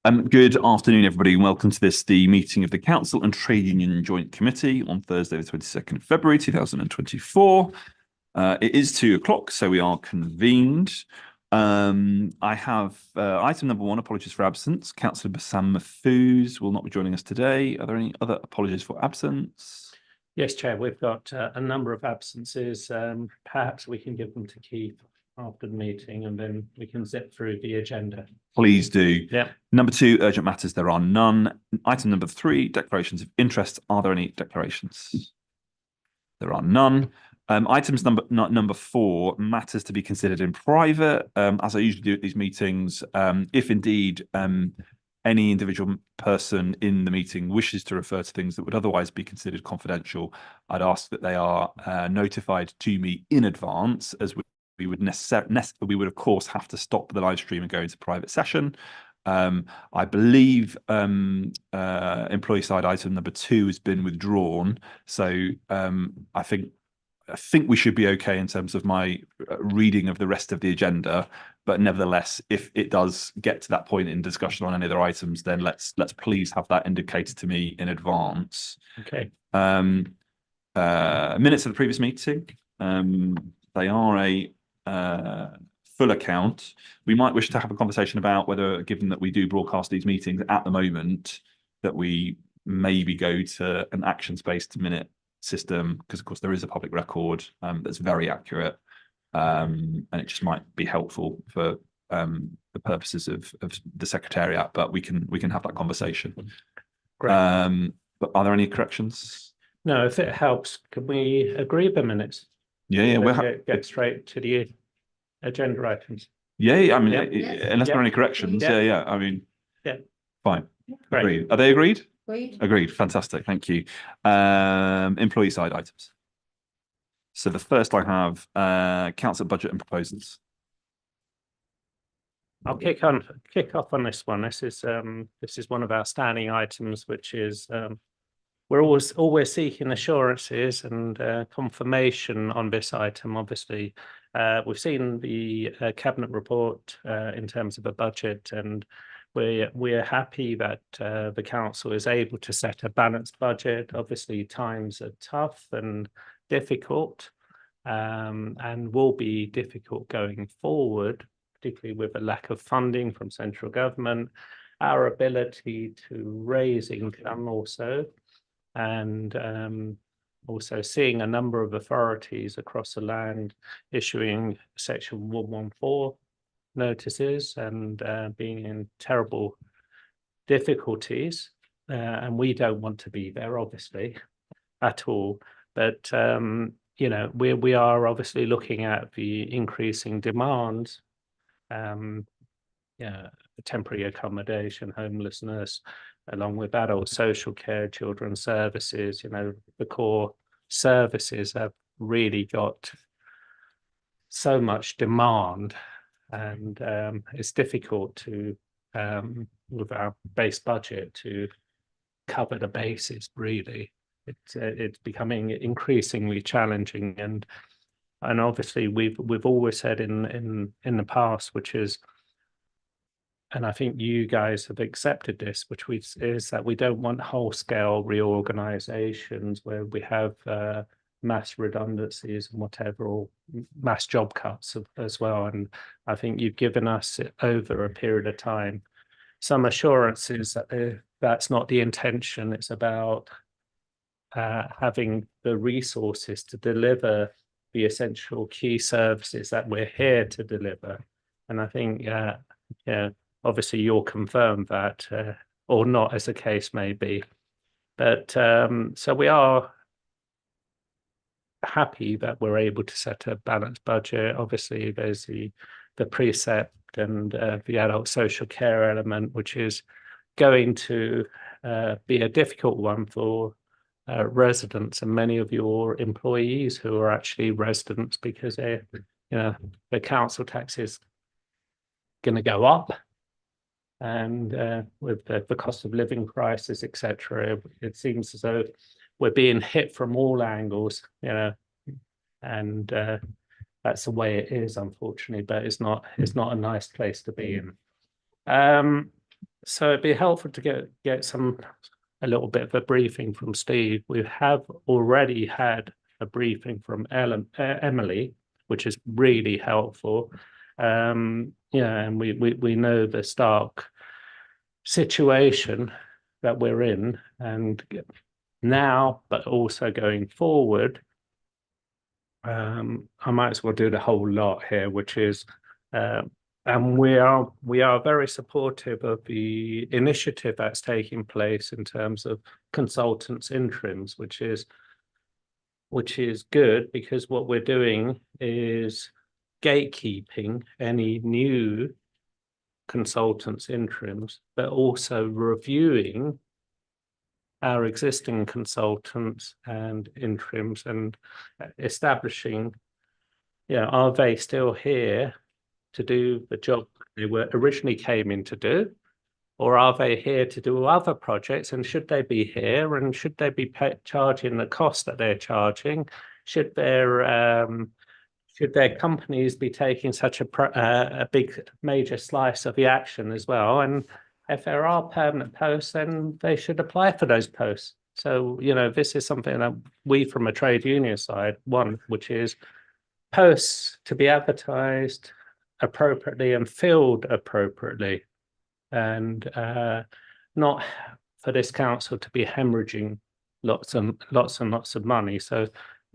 Good afternoon, everybody, and welcome to the meeting of the Council and Trade Union Joint Committee on Thursday, the 22nd of February, 2024. It is 2 o'clock, so we are convened. I have item number 1, apologies for absence. Councillor Bassam Mahfouz will not be joining us today. Are there any other apologies for absence? Yes, Chair, we've got a number of absences. Perhaps we can give them to Keith after the meeting and then we can zip through the agenda. Please do. Yeah. Number 2, urgent matters. There are none. Item number 3, declarations of interest. Are there any declarations? There are none. Items number 4, matters to be considered in private. As I usually do at these meetings, if indeed any individual person in the meeting wishes to refer to things that would otherwise be considered confidential, I'd ask that they are notified to me in advance, as we would of course have to stop the live stream and go into private session. I believe employee side item number 2 has been withdrawn, so I think we should be okay in terms of my reading of the rest of the agenda. But nevertheless, if it does get to that point in discussion on any other items, then let's please have that indicated to me in advance. Okay. Minutes of the previous meeting. They are a full account. We might wish to have a conversation about whether, given that we do broadcast these meetings at the moment, that we maybe go to an actions-based minute system, because of course there is a public record that's very accurate, and it just might be helpful for the purposes of the Secretariat, but we can have that conversation. Great. But are there any corrections? No, if it helps, could we agree the minutes? Yeah, we'll get straight to the agenda items. Yeah, I mean, Yep. unless there are any corrections, yeah, I mean, yeah, fine. Great. Agreed. Are they agreed? Agreed. Fantastic. Thank you. Employee side items. So the first I have council budget and proposals. I'll kick off on this one. This is one of our standing items, which is we're always seeking assurances and confirmation on this item. Obviously, we've seen the cabinet report in terms of a budget, and we're happy that the council is able to set a balanced budget. Obviously, times are tough and difficult, and will be difficult going forward, particularly with a lack of funding from central government, our ability to raise income also, and also seeing a number of authorities across the land issuing Section 114 notices and being in terrible difficulties, and we don't want to be there, obviously, at all. But you know, we are obviously looking at the increasing demand, temporary accommodation, homelessness, along with adult social care, children's services. You know, the core services have really got so much demand, and it's difficult to with our base budget to cover the bases. Really, it's becoming increasingly challenging, and obviously we've always said in the past, which is, and I think you guys have accepted this, which is that we don't want whole-scale reorganizations where we have mass redundancies and whatever, or mass job cuts as well. And I think you've given us, over a period of time, some assurances that that's not the intention. It's about having the resources to deliver the essential key services that we're here to deliver. And I think, obviously you'll confirm that, or not, as the case may be. But so we are happy that we're able to set a balanced budget. Obviously, there's the precept and the adult social care element, which is going to be a difficult one for residents and many of your employees who are actually residents, because the council tax is going to go up, and with the cost of living crisis, etc., it seems as though we're being hit from all angles, and that's the way it is, unfortunately. But it's not a nice place to be in. So it'd be helpful to get a little bit of a briefing from Steve. We have already had a briefing from Emily, which is really helpful. Yeah, and we know the stark situation that we're in, and now, but also going forward. I might as well do the whole lot here, which is, and we are very supportive of the initiative that's taking place in terms of consultants interims, which is good, because what we're doing is gatekeeping any new consultants interims, but also reviewing our existing consultants and interims and establishing, are they still here to do the job they were originally came in to do? Or are they here to do other projects? And should they be here? And should they be charging the cost that they're charging? Should their companies be taking such a big major slice of the action as well? And if there are permanent posts, then they should apply for those posts. So, this is something that we from a trade union side want, which is posts to be advertised appropriately and filled appropriately, and not for this council to be hemorrhaging lots and lots of money. So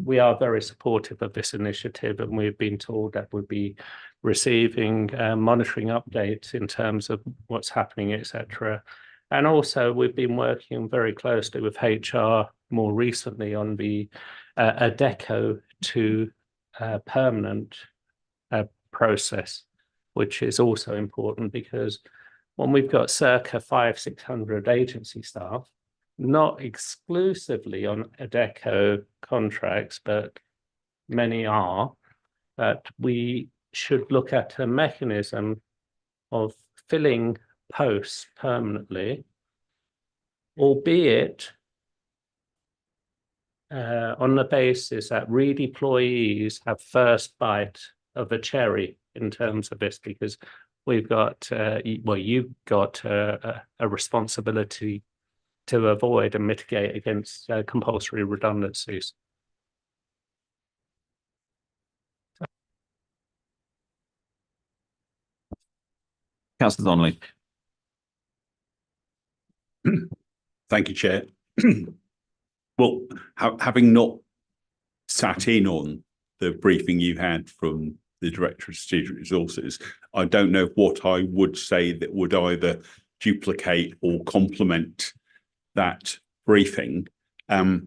we are very supportive of this initiative, and we've been told that we'll be receiving monitoring updates in terms of what's happening, etc. And also, we've been working very closely with HR more recently on the Adecco to permanent process, which is also important, because when we've got circa 500-600 agency staff, not exclusively on Adecco contracts, but many are, that we should look at a mechanism of filling posts permanently, albeit on the basis that redeployees have first bite of the cherry in terms of this, because we've got, you've got a responsibility to avoid and mitigate against compulsory redundancies. Councillor Donnelly. Thank you, Chair. Well, having not sat in on the briefing you had from the Director of Strategic Resources, I don't know what I would say that would either duplicate or complement that briefing. I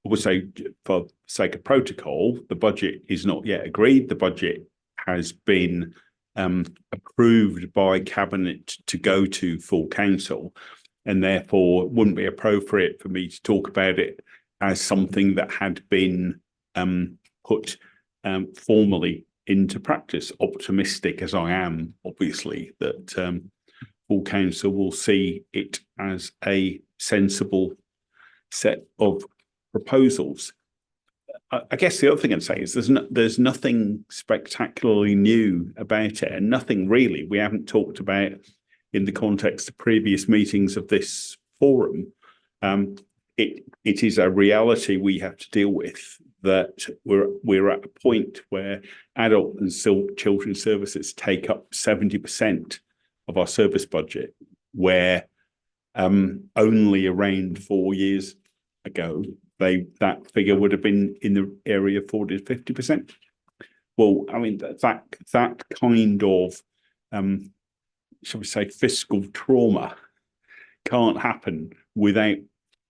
would say, for sake of protocol, the budget is not yet agreed. The budget has been approved by Cabinet to go to full council, and therefore it wouldn't be appropriate for me to talk about it as something that had been put formally into practice. Optimistic as I am, obviously, that full council will see it as a sensible set of proposals. I guess the other thing I'd say is there's nothing spectacularly new about it, and nothing really we haven't talked about in the context of previous meetings of this forum. It is a reality we have to deal with, that we're at a point where adult and children's services take up 70% of our service budget, where only around 4 years ago that figure would have been in the area of 40 to 50%. Well, I mean, that kind of shall we say fiscal trauma can't happen without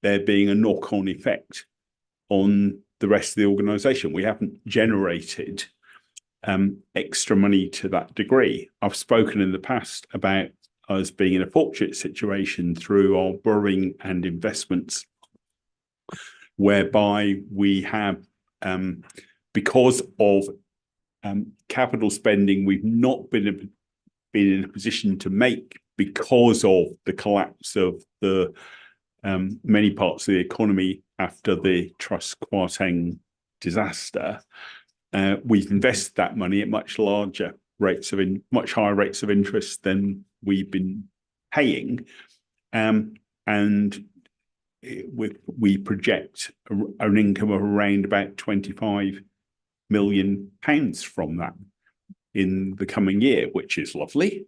there being a knock-on effect on the rest of the organisation. We haven't generated extra money to that degree. I've spoken in the past about us being in a fortunate situation through our borrowing and investments, whereby we have, because of capital spending we've not been in a position to make because of the collapse of the many parts of the economy after the Truss Kwarteng disaster. We've invested that money at much higher rates of interest than we've been paying, and we project an income of around about £25 million from that in the coming year, which is lovely.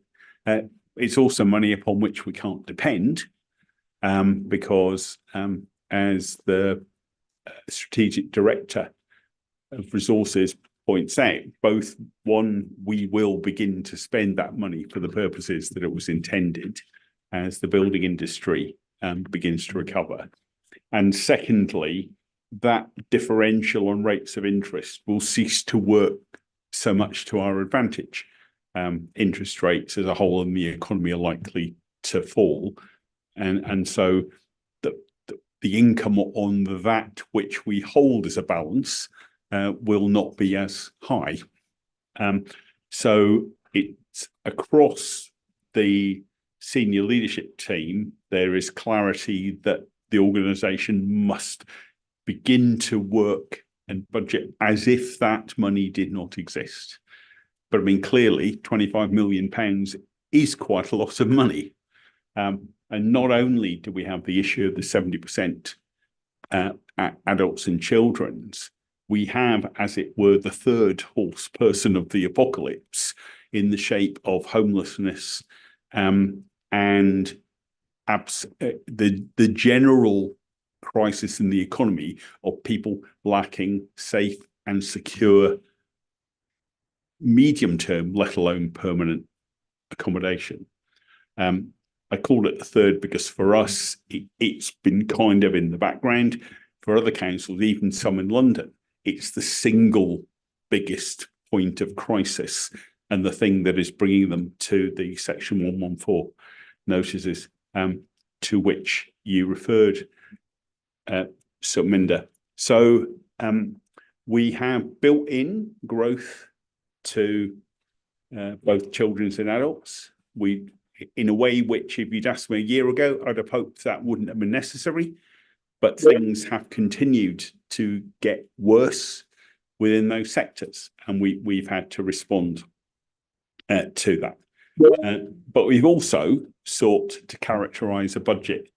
It's also money upon which we can't depend, because as the strategic director of resources points out, both one, we will begin to spend that money for the purposes that it was intended as the building industry begins to recover. And secondly, that differential on rates of interest will cease to work so much to our advantage. Interest rates as a whole in the economy are likely to fall. And so the income on that which we hold as a balance will not be as high. So it's across the senior leadership team, there is clarity that the organisation must begin to work and budget as if that money did not exist. But I mean, clearly, £25 million is quite a lot of money. And not only do we have the issue of the 70% adults and children's, we have, as it were, the third horse person of the apocalypse in the shape of homelessness and the general crisis in the economy of people lacking safe and secure medium-term, let alone permanent accommodation. I call it the third because for us, it's been kind of in the background. For other councils, even some in London, it's the single biggest point of crisis and the thing that is bringing them to the Section 114 notices to which you referred, Sukminder. So we have built in growth to both children and adults. In a way which, if you'd asked me a year ago, I'd have hoped that wouldn't have been necessary. But things have continued to get worse within those sectors, and we've had to respond to that. But we've also sought to characterise a budget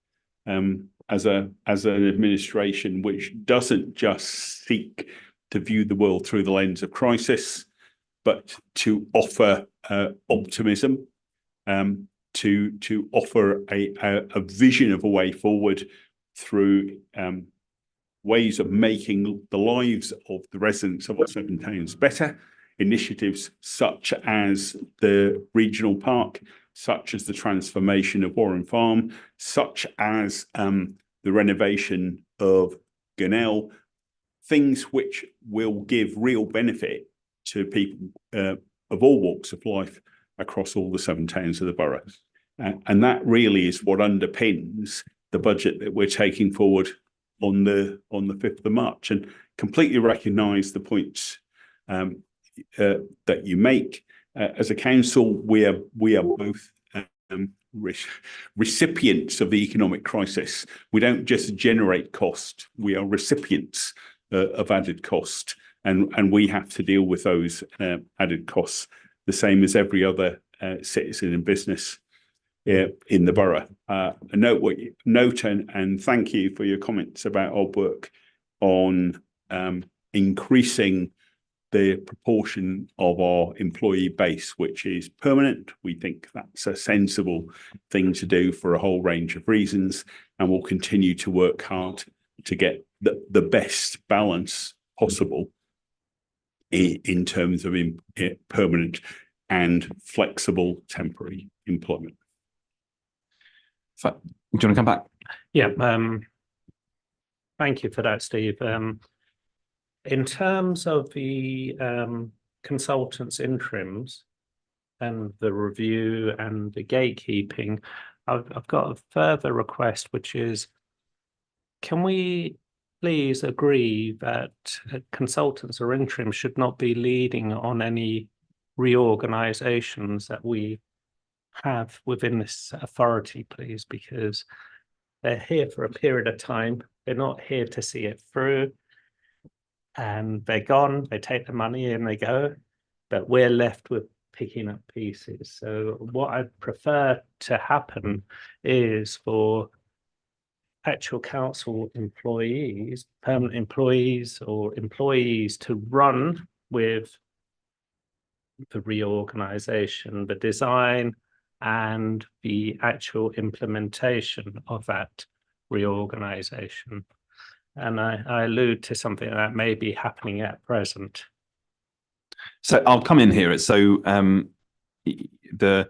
as an administration which doesn't just seek to view the world through the lens of crisis, but to offer optimism, to offer a vision of a way forward through ways of making the lives of the residents of our 7 towns better. Initiatives such as the regional park, such as the transformation of Warren Farm, such as the renovation of Gunnell, things which will give real benefit to people of all walks of life across all the 7 towns of the borough. And that really is what underpins the budget that we're taking forward on the 5th of March, and completely recognise the points that you make. As a council, we are both recipients of the economic crisis. We don't just generate cost, we are recipients of added cost, and we have to deal with those added costs the same as every other citizen and business in the borough. Note and thank you for your comments about our work on increasing the proportion of our employee base which is permanent. We think that's a sensible thing to do for a whole range of reasons, and we'll continue to work hard to get the best balance possible in terms of permanent and flexible temporary employment. Do you want to come back? Yeah, thank you for that, Steve. In terms of the consultants' interims and the review and the gatekeeping, I've got a further request, which is, can we please agree that consultants or interims should not be leading on any reorganisations that we have within this authority, please, because they're here for a period of time. They're not here to see it through. And they're gone, they take the money and they go. But we're left with picking up pieces. So what I prefer to happen is for actual council employees, permanent employees or employees to run with the reorganization, the design and the actual implementation of that reorganization. And I allude to something that may be happening at present. So I'll come in here. So the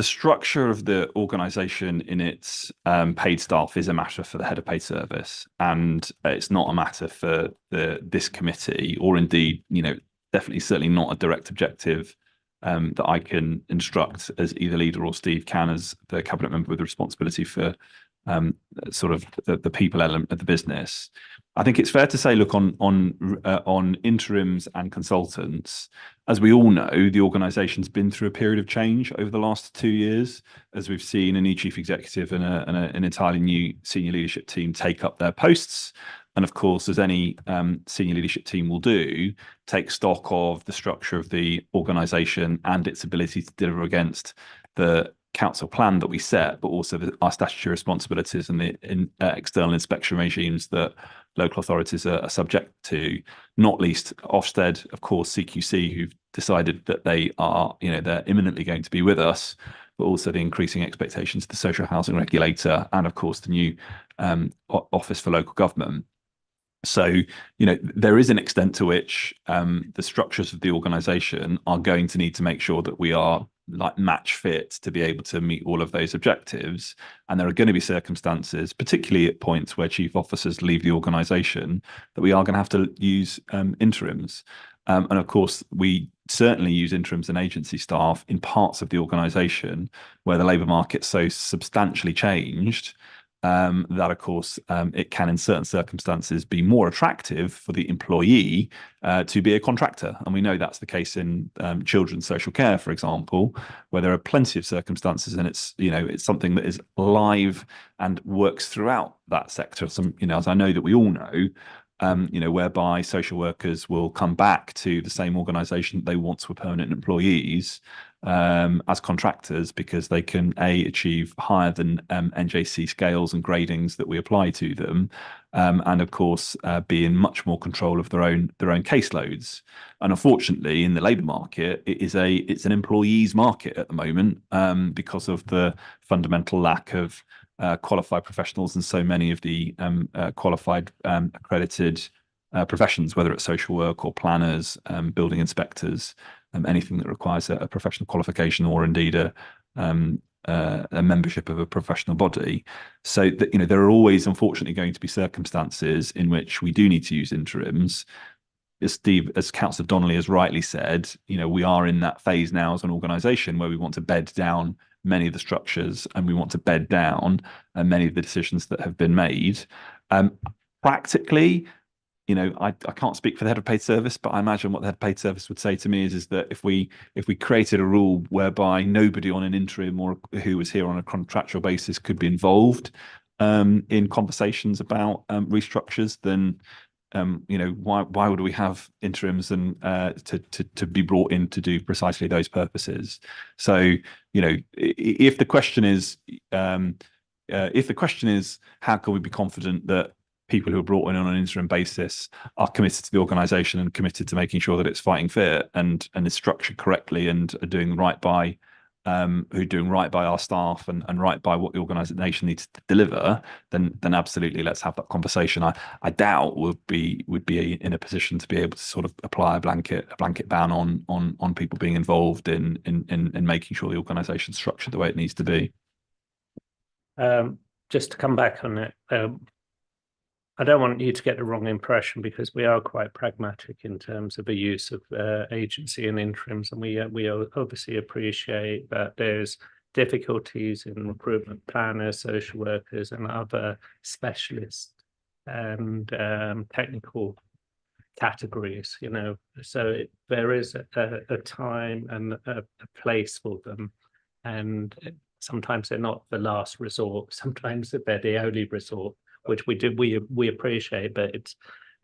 structure of the organization in its paid staff is a matter for the head of paid service, and it's not a matter for this committee, or indeed, definitely certainly not a direct objective that I can instruct as either leader or Steve can as the cabinet member with responsibility for sort of the people element of the business. I think it's fair to say, look, on interims and consultants, as we all know, the organisation's been through a period of change over the last 2 years, as we've seen a new chief executive and an entirely new senior leadership team take up their posts. And of course, as any senior leadership team will do, take stock of the structure of the organisation and its ability to deliver against the council plan that we set, but also our statutory responsibilities and the external inspection regimes that local authorities are subject to, not least Ofsted, of course, CQC, who've decided that they are, they're imminently going to be with us, but also the increasing expectations of the social housing regulator and, of course, the new Office for Local Government. So, there is an extent to which the structures of the organisation are going to need to make sure that we are match fit to be able to meet all of those objectives. And there are going to be circumstances, particularly at points where chief officers leave the organisation, that we are going to have to use interims. And of course, we certainly use interims and agency staff in parts of the organisation where the labour market's so substantially changed that, of course, it can, in certain circumstances, be more attractive for the employee to be a contractor. And we know that's the case in children's social care, for example, where there are plenty of circumstances, and it's something that is live and works throughout that sector. As I know that we all know, whereby social workers will come back to the same organisation that they once were permanent employees as contractors, because they can achieve higher than NJC scales and gradings that we apply to them, and of course be in much more control of their own caseloads. And unfortunately, in the labour market, it's an employees market at the moment because of the fundamental lack of qualified professionals and so many of the qualified accredited professions, whether it's social work or planners, building inspectors, anything that requires a professional qualification or indeed a membership of a professional body. So that, there are always, unfortunately, going to be circumstances in which we do need to use interims. As Councillor Donnelly has rightly said, we are in that phase now as an organisation where we want to bed down many of the structures and we want to bed down many of the decisions that have been made. Practically, I can't speak for the head of paid service, but I imagine what the head of paid service would say to me is that if we created a rule whereby nobody on an interim or who was here on a contractual basis could be involved in conversations about restructures, then why would we have interims and to be brought in to do precisely those purposes? So if the question is how can we be confident that people who are brought in on an interim basis are committed to the organisation and committed to making sure that it's fighting fit and is structured correctly and are doing right by our staff and right by what the organisation needs to deliver, then absolutely let's have that conversation. I doubt would be in a position to be able to sort of apply a blanket ban on people being involved in making sure the organisation's structured the way it needs to be. Just to come back on it, I don't want you to get the wrong impression, because we are quite pragmatic in terms of the use of agency and interims, and we obviously appreciate that there's difficulties in recruitment planners, social workers, and other specialists and technical categories. So there is a time and a place for them, and sometimes they're not the last resort. Sometimes they're the only resort, which we appreciate, but it's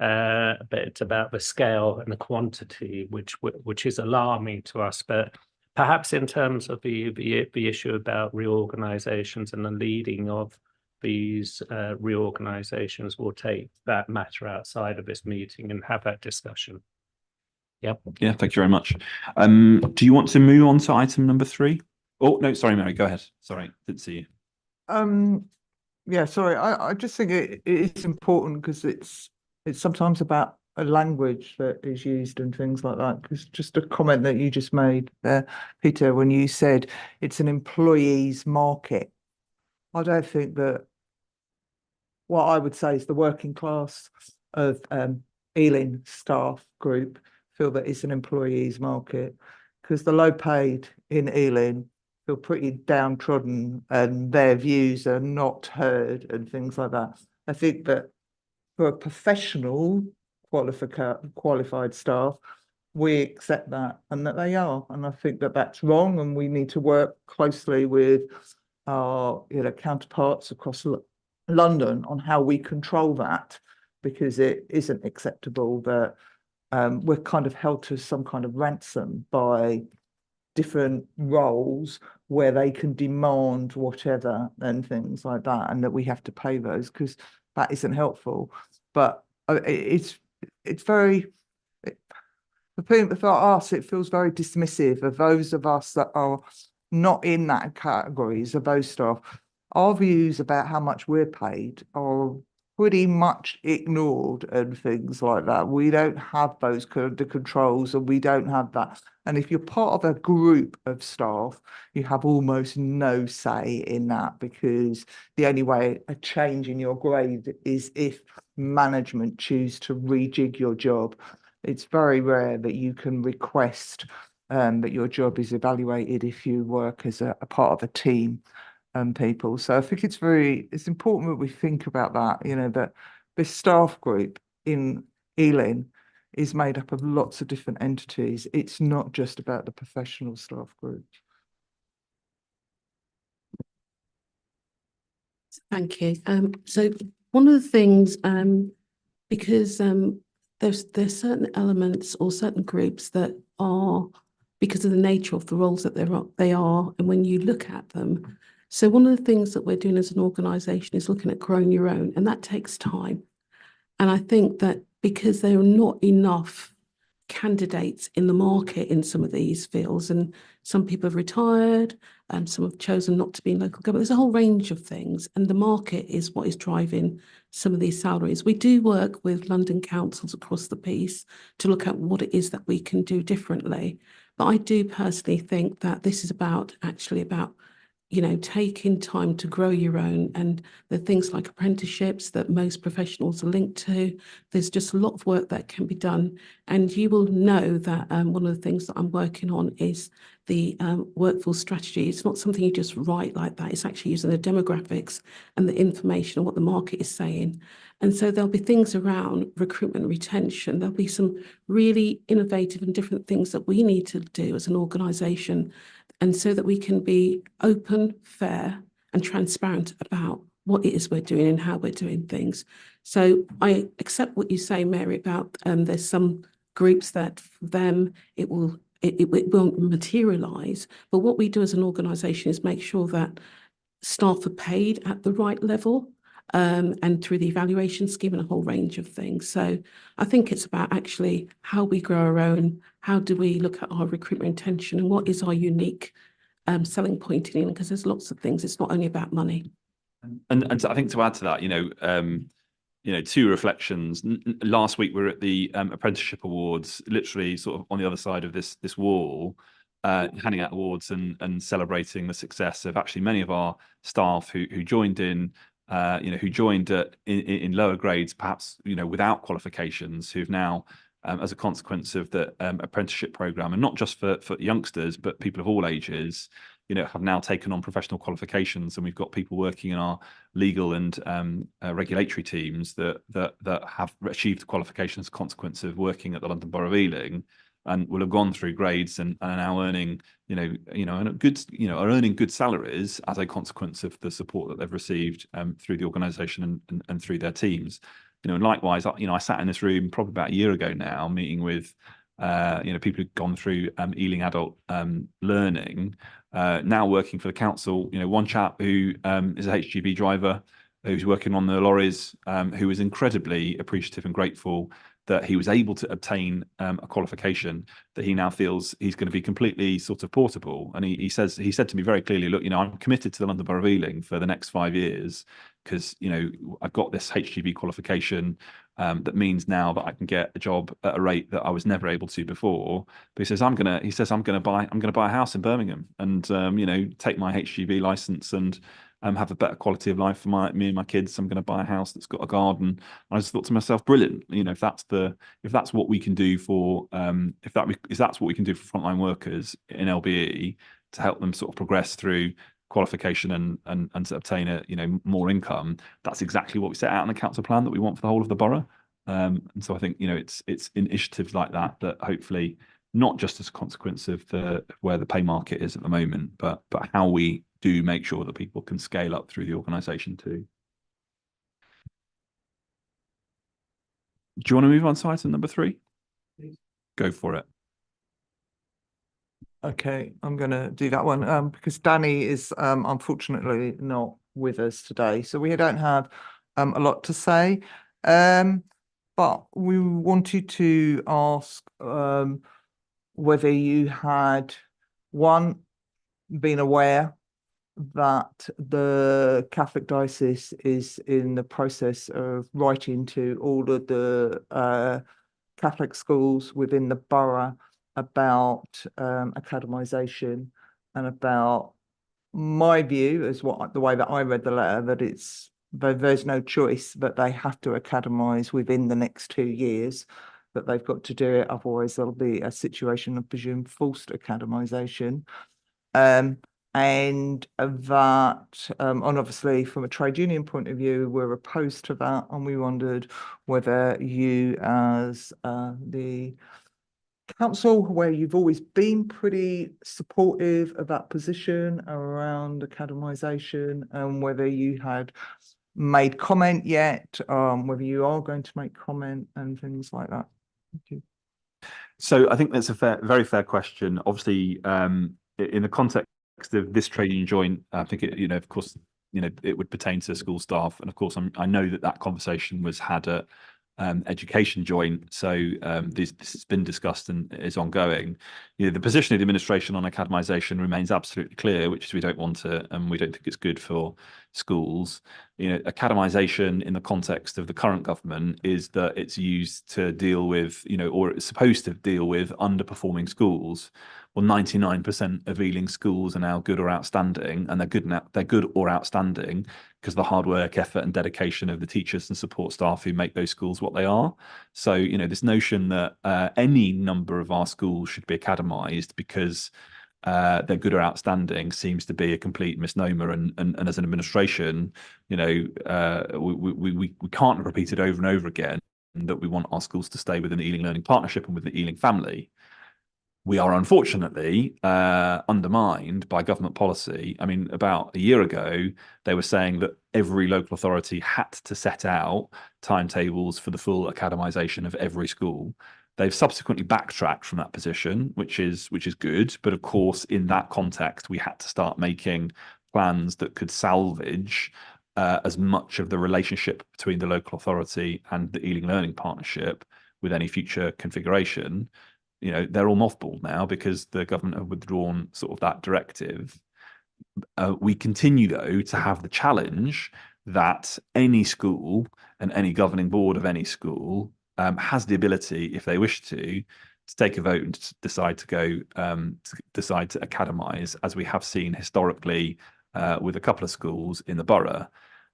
but it's about the scale and the quantity, which is alarming to us. But perhaps in terms of the issue about reorganisations and the leading of these reorganisations, we'll take that matter outside of this meeting and have that discussion. Yep. Yeah, thank you very much. Do you want to move on to item number 3? Oh, no, sorry, Mary, go ahead. Sorry, didn't see you. Yeah, sorry. I just think it is important because it's sometimes about a language that is used and things like that. Because just a comment that you just made there, Peter, when you said it's an employees market, I don't think that what I would say is the working class of Ealing staff group feel that it's an employees market, because the low paid in Ealing feel pretty downtrodden and their views are not heard and things like that. I think that for a professional qualified staff, we accept that and that they are. And I think that that's wrong, and we need to work closely with our counterparts across London on how we control that, because it isn't acceptable that we're kind of held to some kind of ransom by different roles where they can demand whatever and things like that, and that we have to pay those, because that isn't helpful. But it's very, for us, it feels very dismissive of those of us that are not in that categories of those staff. Our views about how much we're paid are pretty much ignored and things like that. We don't have those kind of controls, and we don't have that. And if you're part of a group of staff, you have almost no say in that, because the only way a change in your grade is if management choose to rejig your job. It's very rare that you can request that your job is evaluated if you work as a part of a team. People. So I think it's important that we think about that, that this staff group in Ealing is made up of lots of different entities. It's not just about the professional staff group. Thank you. So one of the things, because there's certain elements or certain groups that are, because of the nature of the roles that they are, and when you look at them. So one of the things that we're doing as an organisation is looking at growing your own, and that takes time. And I think that because there are not enough candidates in the market in some of these fields, and some people have retired, and some have chosen not to be in local government. There's a whole range of things, and the market is what is driving some of these salaries. We do work with London councils across the piece to look at what it is that we can do differently. But I do personally think that this is about taking time to grow your own, and the things like apprenticeships that most professionals are linked to. There's just a lot of work that can be done, and you will know that one of the things that I'm working on is the workforce strategy. It's not something you just write like that. It's actually using the demographics and the information on what the market is saying. And so there'll be things around recruitment and retention. There'll be some really innovative and different things that we need to do as an organisation, and so that we can be open, fair and transparent about what it is we're doing and how we're doing things. So I accept what you say, Mary, about there's some groups that for them it won't materialise. But what we do as an organisation is make sure that staff are paid at the right level, and through the evaluation scheme and a whole range of things. So I think it's about actually how we grow our own, how do we look at our recruitment retention, and what is our unique selling point in England, because there's lots of things. It's not only about money. And I think to add to that, 2 reflections. Last week we were at the Apprenticeship Awards, literally sort of on the other side of this wall, handing out awards and celebrating the success of actually many of our staff who joined in lower grades, perhaps without qualifications, who've now, as a consequence of the apprenticeship program, and not just for youngsters but people of all ages, have now taken on professional qualifications, and we've got people working in our legal and regulatory teams that have achieved qualifications as a consequence of working at the London Borough of Ealing, and will have gone through grades and are now earning, are earning good salaries as a consequence of the support that they've received through the organisation and through their teams. and likewise, I sat in this room probably about a year ago now, meeting with people who've gone through Ealing Adult Learning, now working for the council. One chap who is a HGV driver who's working on the lorries, who is incredibly appreciative and grateful that he was able to obtain a qualification that he now feels he's going to be completely sort of portable. And he said to me very clearly, look, I'm committed to the London Borough of Ealing for the next 5 years because, I've got this HGV qualification that means now that I can get a job at a rate that I was never able to before. But he says, I'm going to buy a house in Birmingham and, take my HGV license and have a better quality of life for me and my kids. I'm going to buy a house that's got a garden. And I just thought to myself, brilliant. If that's what we can do for that's what we can do for frontline workers in LBE to help them sort of progress through qualification and to obtain more income. That's exactly what we set out in the council plan that we want for the whole of the borough. And so I think it's initiatives like that hopefully, not just as a consequence of where the pay market is at the moment, but how we do make sure that people can scale up through the organisation too. Do you want to move on to item number 3? Please. Go for it. Okay, I'm going to do that one because Danny is unfortunately not with us today, so we don't have a lot to say. But we wanted to ask whether you had been aware that the Catholic Diocese is in the process of writing to all of the Catholic schools within the borough about academisation and about my view as the way that I read the letter, that there's no choice, that they have to academise within the next 2 years, that they've got to do it, otherwise there'll be a situation of presumed forced academisation. And that, and obviously from a trade union point of view, we're opposed to that, and we wondered whether you, as the council, where you've always been pretty supportive of that position around academisation, and whether you had made comment yet, whether you are going to make comment and things like that. Thank you. So I think that's a very fair question. Obviously, in the context of this trade union joint, I think it, of course, it would pertain to school staff, and of course, I know that conversation was had at education joint. So this has been discussed and is ongoing. The position of the administration on academisation remains absolutely clear, which is we don't want it, and we don't think it's good for schools. Academisation in the context of the current government is that it's used to deal with, or it's supposed to deal with underperforming schools. Well, 99% of Ealing schools are now good or outstanding, and they're good or outstanding because of the hard work, effort, and dedication of the teachers and support staff who make those schools what they are. So, this notion that any number of our schools should be academised because they're good or outstanding seems to be a complete misnomer. And as an administration, we can't repeat it over and over again that we want our schools to stay within the Ealing Learning Partnership and with the Ealing family. We are unfortunately undermined by government policy. I mean, about a year ago, they were saying that every local authority had to set out timetables for the full academisation of every school. They've subsequently backtracked from that position, which is good. But of course, in that context, we had to start making plans that could salvage as much of the relationship between the local authority and the Ealing Learning Partnership with any future configuration. They're all mothballed now because the government have withdrawn sort of that directive. We continue, though, to have the challenge that any school and any governing board of any school has the ability, if they wish to take a vote and decide to academise, as we have seen historically with a couple of schools in the borough.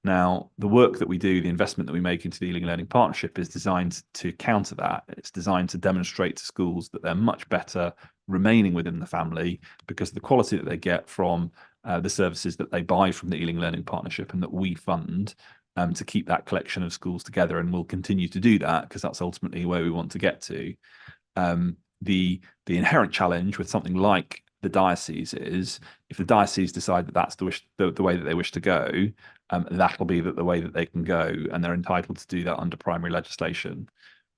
Now, the work that we do, the investment that we make into the Ealing Learning Partnership is designed to counter that. It's designed to demonstrate to schools that they're much better remaining within the family because of the quality that they get from the services that they buy from the Ealing Learning Partnership and that we fund to keep that collection of schools together. And we'll continue to do that because that's ultimately where we want to get to. The inherent challenge with something like the diocese is. If the diocese decide that that's the way that they wish to go, that'll be the way that they can go, and they're entitled to do that under primary legislation.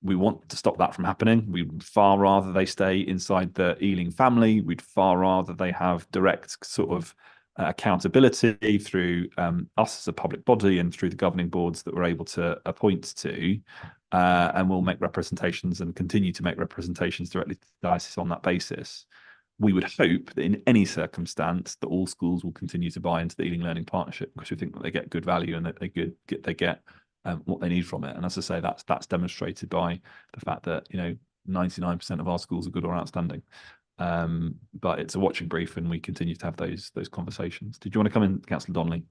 We want to stop that from happening. We'd far rather they stay inside the Ealing family. We'd far rather they have direct sort of accountability through us as a public body and through the governing boards that we're able to appoint to. And we'll make representations and continue to make representations directly to the diocese on that basis. We would hope that in any circumstance that all schools will continue to buy into the Ealing Learning Partnership, because we think that they get good value and that they get what they need from it. And as I say, that's demonstrated by the fact that 99% of our schools are good or outstanding. But it's a watching brief, and we continue to have those conversations. Did you want to come in, Councillor Donnelly?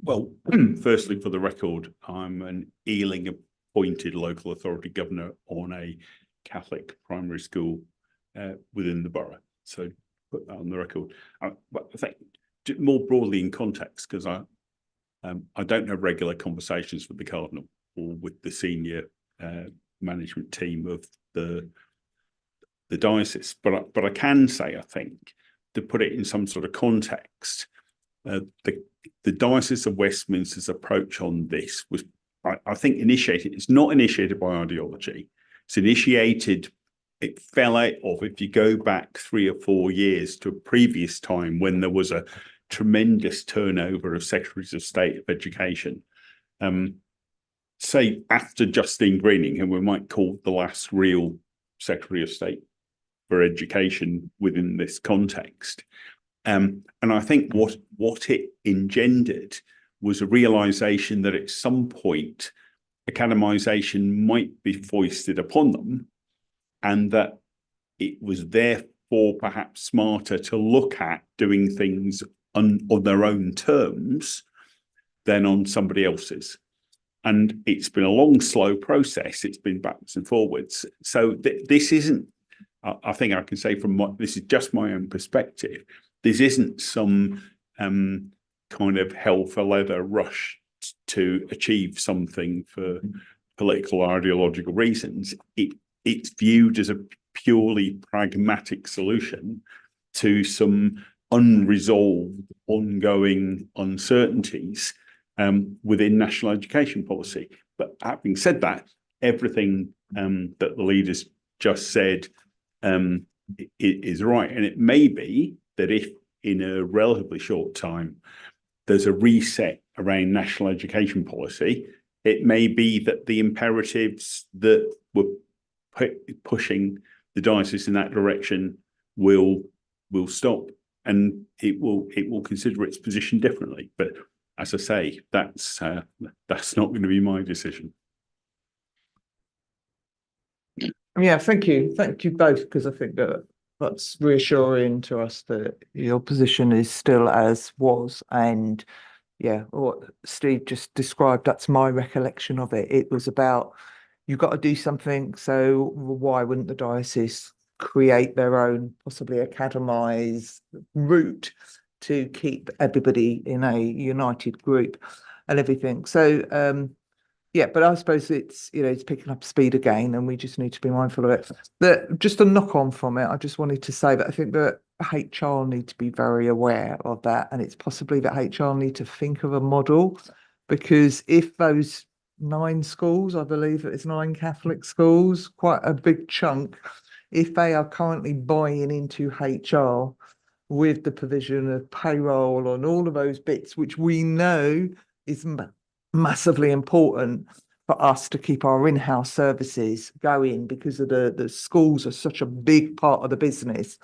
Well, firstly, for the record, I'm an Ealing appointed local authority governor on a Catholic primary school within the borough. So put that on the record. But I think more broadly in context, because I don't have regular conversations with the Cardinal or with the senior management team of the diocese, but I can say, I think, to put it in some sort of context, the Diocese of Westminster's approach on this was, I think, initiated. It's not initiated by ideology. It's initiated. It fell out of, if you go back 3 or 4 years to a previous time when there was a tremendous turnover of Secretaries of State of Education. Say after Justine Greening, who we might call the last real Secretary of State for Education within this context. And I think what it engendered was a realization that at some point academisation might be foisted upon them, and that it was therefore perhaps smarter to look at doing things on their own terms than on somebody else's. And it's been a long, slow process. It's been backwards and forwards. So this isn't, I think I can say this is just my own perspective. This isn't some kind of hell for leather rush to achieve something for political or ideological reasons. It's viewed as a purely pragmatic solution to some unresolved, ongoing uncertainties within national education policy. But having said that, everything that the leaders just said is right. And it may be that if in a relatively short time there's a reset around national education policy, it may be that the imperatives that were pushing the diocese in that direction will stop, and it will consider its position differently. But as I say, that's not going to be my decision. Yeah, thank you both, because I think that's reassuring to us that your position is still as was. And yeah, what Steve just described, that's my recollection of it. It was about, you've got to do something, so why wouldn't the diocese create their own possibly academised route to keep everybody in a united group and everything. So yeah, but I suppose it's picking up speed again, and we just need to be mindful of it. But just a knock on from it, I just wanted to say that I think that HR need to be very aware of that, and it's possibly that HR need to think of a model, because if those 9 schools, I believe it's 9 Catholic schools, quite a big chunk, if they are currently buying into HR with the provision of payroll and all of those bits, which we know is massively important for us to keep our in-house services going, because of the schools are such a big part of the business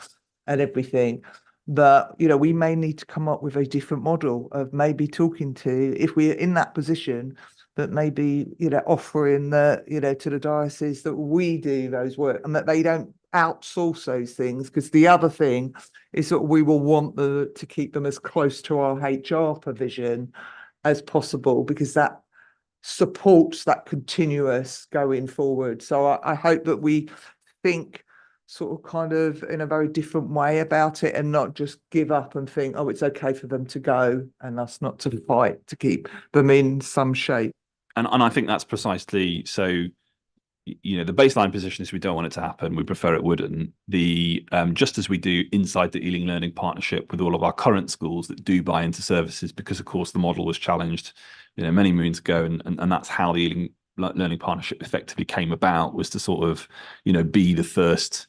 and everything, that we may need to come up with a different model of maybe talking to, if we're in that position, that maybe offering to the diocese that we do those work and that they don't outsource those things. Because the other thing is that we will want to keep them as close to our HR provision as possible, because that supports that continuous going forward. So I hope that we think sort of kind of in a very different way about it, and not just give up and think, oh, it's okay for them to go and us not to fight to keep them in some shape. And I think that's precisely so. the baseline position is we don't want it to happen. We prefer it wouldn't. Just as we do inside the Ealing Learning Partnership with all of our current schools that do buy into services, because of course the model was challenged, many moons ago, and that's how the Ealing Learning Partnership effectively came about, was to sort of, be the first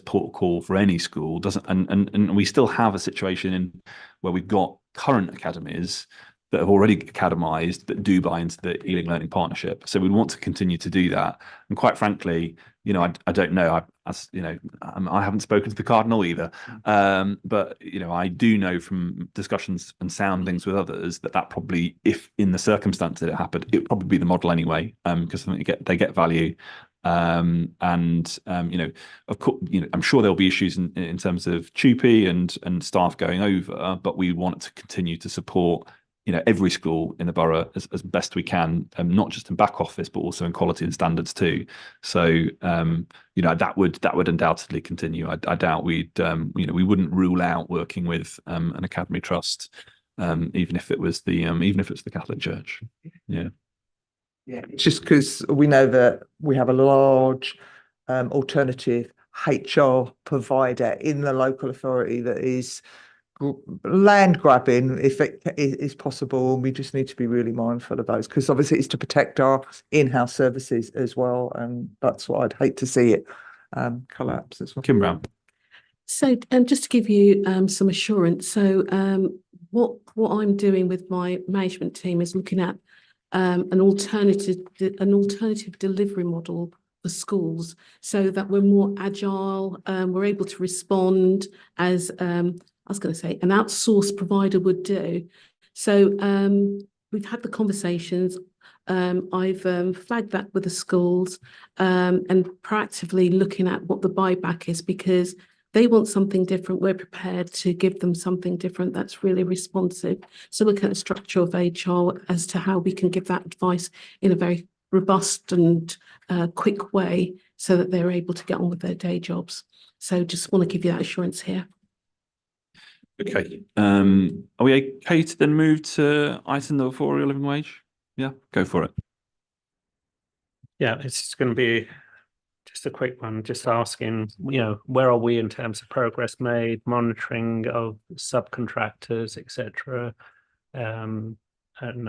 port of call for any school. And we still have a situation where we've got current academies that have already academized that do buy into the Ealing Learning Partnership. So we want to continue to do that. And quite frankly, I don't know. I haven't spoken to the Cardinal either, but I do know from discussions and soundings with others that probably, if in the circumstance that it happened, it would probably be the model anyway, because I think they get value. Of course, I'm sure there'll be issues in terms of TUPE and staff going over, but we want to continue to support every school in the borough as best we can, not just in back office, but also in quality and standards too. So, that would undoubtedly continue. I doubt we wouldn't rule out working with an academy trust, even if it was the Catholic Church. Yeah. Yeah, it's just because we know that we have a large alternative HR provider in the local authority that is land grabbing, if it is possible, and we just need to be really mindful of those, because obviously it's to protect our in-house services as well, and that's what I'd hate to see it collapse as well. Kim Brown. So just to give you some assurance, so what I'm doing with my management team is looking at an alternative delivery model for schools, so that we're more agile, we're able to respond as I was going to say an outsourced provider would do. So we've had the conversations. I've flagged that with the schools, and proactively looking at what the buyback is, because they want something different. We're prepared to give them something different that's really responsive. So look at the structure of HR as to how we can give that advice in a very robust and quick way, so that they're able to get on with their day jobs. So just want to give you that assurance here. Okay. Are we okay to then move to item number 4, real living wage? Yeah, go for it. Yeah, it's going to be just a quick one, just asking, where are we in terms of progress made, monitoring of subcontractors, etc. And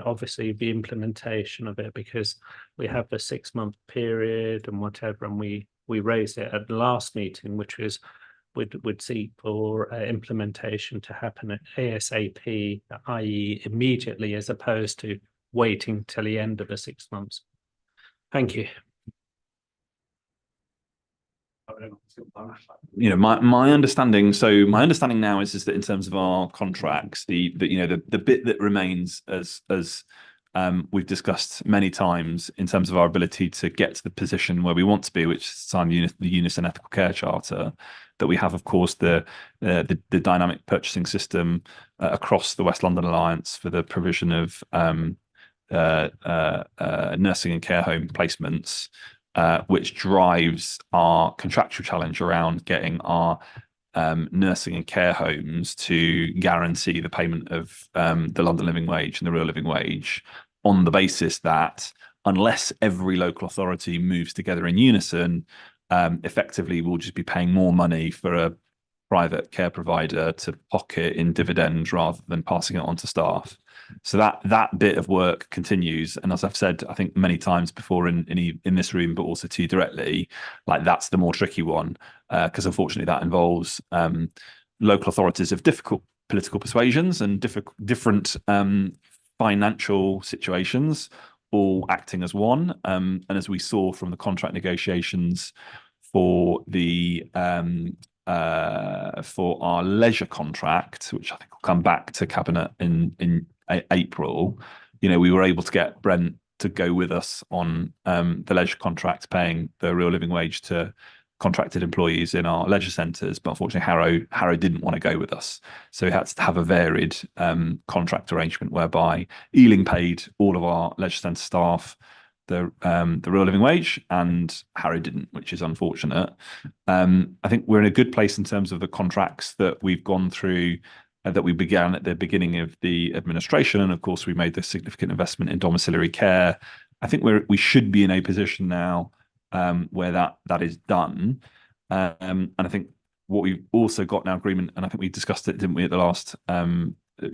obviously the implementation of it, because we have the 6-month period and whatever, and we raised it at the last meeting, which was would seek for implementation to happen at ASAP, i.e. immediately, as opposed to waiting till the end of the 6 months. Thank you. My understanding. So my understanding now is that in terms of our contracts, the bit that remains, as we've discussed many times, in terms of our ability to get to the position where we want to be, which is sign the Unison Ethical Care Charter, that we have, of course, the dynamic purchasing system across the West London Alliance for the provision of nursing and care home placements, which drives our contractual challenge around getting our nursing and care homes to guarantee the payment of the London Living Wage and the real living wage, on the basis that unless every local authority moves together in unison, effectively we'll just be paying more money for a private care provider to pocket in dividends rather than passing it on to staff. So that bit of work continues, and as I've said, I think many times before in this room, but also to you directly, like that's the more tricky one, because unfortunately that involves local authorities of difficult political persuasions and different financial situations, all acting as one. And as we saw from the contract negotiations for for our leisure contract, which I think will come back to Cabinet in April, we were able to get Brent to go with us on the leisure contract, paying the real living wage to contracted employees in our leisure centres. But unfortunately, Harrow didn't want to go with us, so we had to have a varied contract arrangement whereby Ealing paid all of our leisure centre staff the real living wage, and Harrow didn't, which is unfortunate. I think we're in a good place in terms of the contracts that we've gone through, that we began at the beginning of the administration, and of course we made this significant investment in domiciliary care I think we should be in a position now where that is done. And I think what we've also got now agreement, and I think we discussed it, didn't we, at the last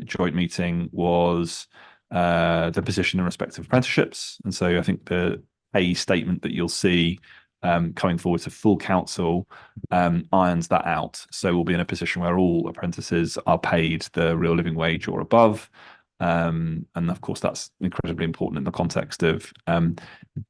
joint meeting, was the position in respect of apprenticeships. And so I think the a statement that you'll see coming forward to full council irons that out. So we'll be in a position where all apprentices are paid the real living wage or above. And of course, that's incredibly important in the context of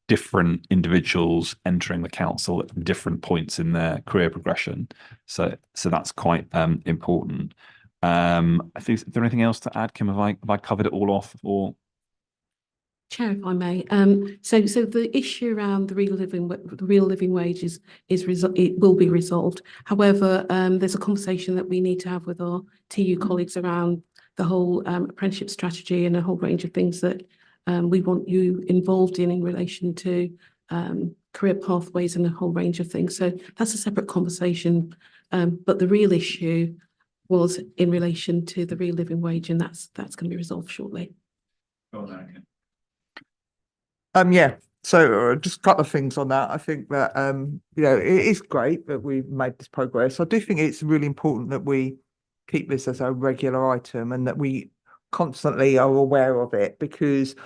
different individuals entering the council at different points in their career progression. So that's quite important. I think, is there anything else to add, Kim? Have I covered it all off? Or Chair, if I may, so the issue around the real living wage is it will be resolved. However, there's a conversation that we need to have with our TU colleagues around the whole apprenticeship strategy and a whole range of things that we want you involved in relation to career pathways and a whole range of things. So that's a separate conversation. But the real issue was in relation to the real living wage, and that's going to be resolved shortly. Yeah. So just a couple of things on that. I think that you know, it is great that we've made this progress. I do think it's really important that we keep this as a regular item and that we constantly are aware of it, because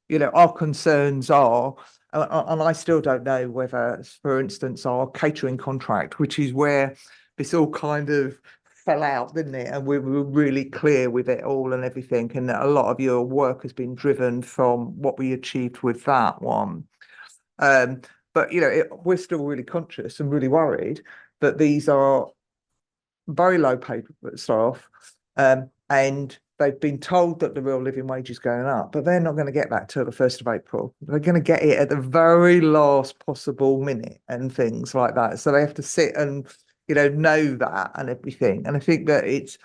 you know, our concerns are, and I still don't know whether, for instance, our catering contract, which is where this all kind of fell out, didn't it? And we were really clear with it all and everything. And a lot of your work has been driven from what we achieved with that one. But, you know, we're still really conscious and really worried that these are very low paid staff. And they've been told that the real living wage is going up, but they're not going to get that till the 1st of April. They're going to get it at the very last possible minute and things like that. So they have to sit and, you know that and everything. And I think that it's,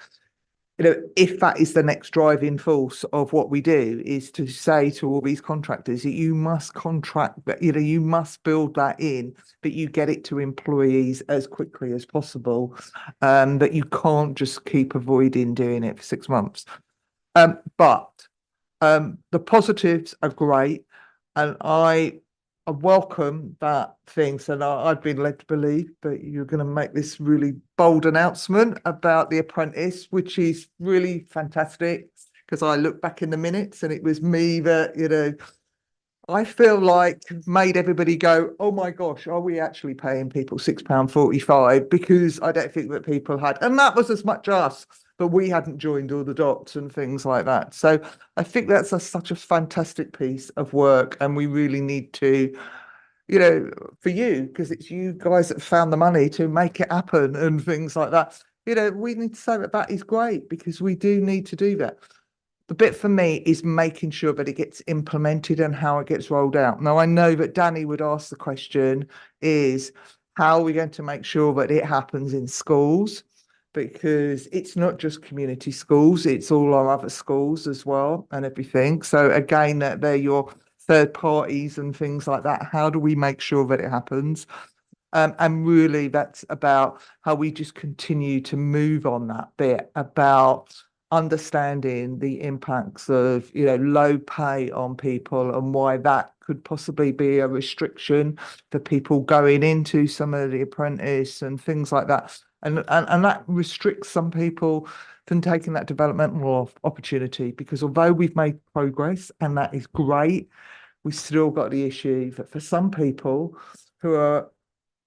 you know, if that is the next driving force of what we do, is to say to all these contractors that you must contract that, you know, you must build that in, but you get it to employees as quickly as possible, that you can't just keep avoiding doing it for 6 months. But the positives are great, and I welcome that thing. So now I've been led to believe that you're going to make this really bold announcement about the apprentice, which is really fantastic, because I look back in the minutes and it was me that, you know, I feel like made everybody go, oh my gosh, are we actually paying people £6.45? Because I don't think that people had, and that was as much us, but we hadn't joined all the dots and things like that. So I think that's such a fantastic piece of work, and we really need to, you know, for you, because it's you guys that found the money to make it happen and things like that. You know, we need to say that that is great, because we do need to do that. The bit for me is making sure that it gets implemented and how it gets rolled out. Now, I know that Danny would ask the question is, how are we going to make sure that it happens in schools? Because it's not just community schools, it's all our other schools as well and everything. So again, that they're your third parties and things like that. How do we make sure that it happens? And really that's about how we just continue to move on that bit about understanding the impacts of, you know, low pay on people and why that could possibly be a restriction for people going into some of the apprentice and things like that. And that restricts some people from taking that developmental opportunity, because although we've made progress and that is great, we've still got the issue that for some people who are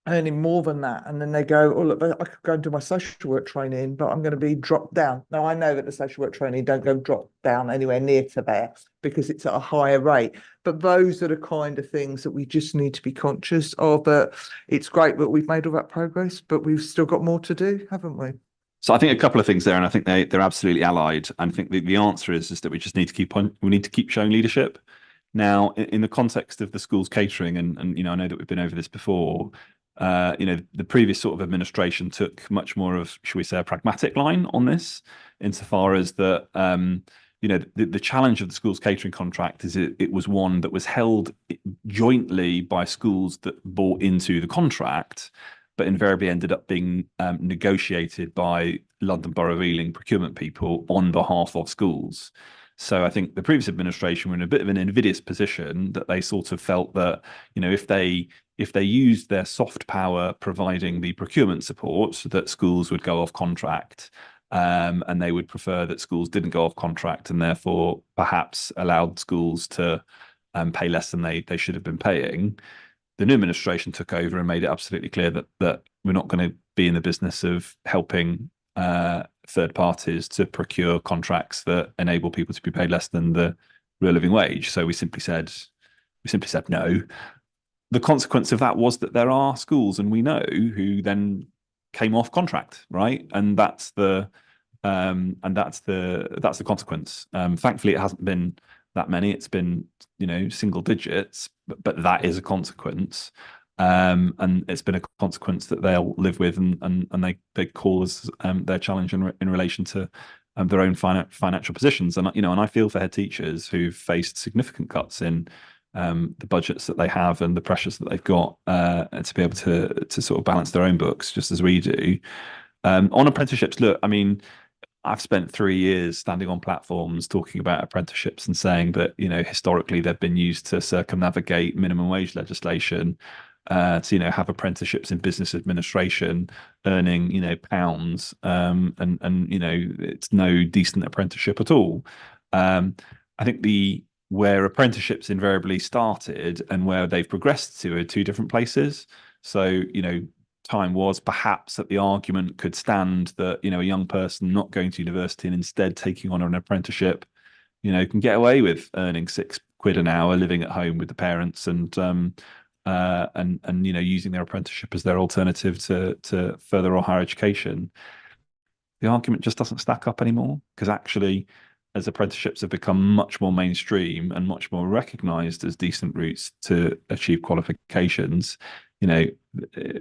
earning more than that, and then they go, oh look, I could go and do my social work training, but I'm going to be dropped down. Now I know that the social work training don't go drop down anywhere near to there because it's at a higher rate, but those are the kind of things that we just need to be conscious of. That it's great that we've made all that progress, but we've still got more to do, haven't we? So I think a couple of things there, and I think they're absolutely allied. And I think the answer is that we just need to keep showing leadership. Now, in the context of the schools catering, and you know, I know that we've been over this before. You know, the previous sort of administration took much more of, shall we say, a pragmatic line on this, insofar as that, you know, the challenge of the schools catering contract is it was one that was held jointly by schools that bought into the contract, but invariably ended up being negotiated by London Borough of Ealing procurement people on behalf of schools. So I think the previous administration were in a bit of an invidious position that they sort of felt that, you know, if they used their soft power providing the procurement support, that schools would go off contract. And they would prefer that schools didn't go off contract, and therefore perhaps allowed schools to pay less than they should have been paying. The new administration took over and made it absolutely clear that we're not going to be in the business of helping third parties to procure contracts that enable people to be paid less than the real living wage. So we simply said no. The consequence of that was that there are schools, and we know, who then came off contract, right? And that's the consequence. Thankfully, it hasn't been that many. It's been, you know, single digits, but that is a consequence. And it's been a consequence that they'll live with, and they call as their challenge in relation to their own financial positions. And, you know, and I feel for head teachers who've faced significant cuts in the budgets that they have and the pressures that they've got to be able to sort of balance their own books, just as we do. On apprenticeships, look, I mean, I've spent 3 years standing on platforms talking about apprenticeships and saying that, you know, historically they've been used to circumnavigate minimum wage legislation, to, you know, have apprenticeships in business administration earning, you know, pounds, and you know, it's no decent apprenticeship at all. I think where apprenticeships invariably started and where they've progressed to are two different places. So, you know, time was perhaps that the argument could stand that, you know, a young person not going to university and instead taking on an apprenticeship, you know, can get away with earning £6 an hour, living at home with the parents, and you know, using their apprenticeship as their alternative to further or higher education. The argument just doesn't stack up anymore, because actually, as apprenticeships have become much more mainstream and much more recognised as decent routes to achieve qualifications, you know,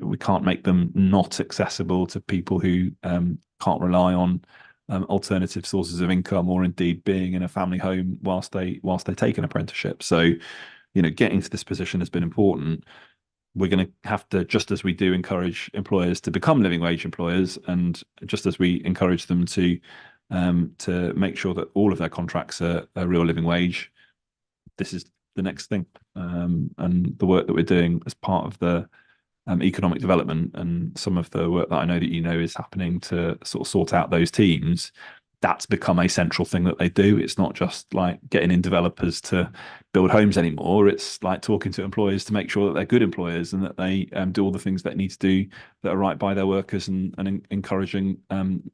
we can't make them not accessible to people who can't rely on alternative sources of income, or indeed being in a family home whilst they take an apprenticeship. So, you know, getting to this position has been important. We're going to have to, just as we do encourage employers to become living wage employers, and just as we encourage them to make sure that all of their contracts are a real living wage, this is the next thing. And the work that we're doing as part of the economic development, and some of the work that I know that, you know, is happening to sort of sort out those teams, that's become a central thing that they do. It's not just like getting in developers to build homes anymore. It's like talking to employers to make sure that they're good employers, and that they do all the things they need to do that are right by their workers, and encouraging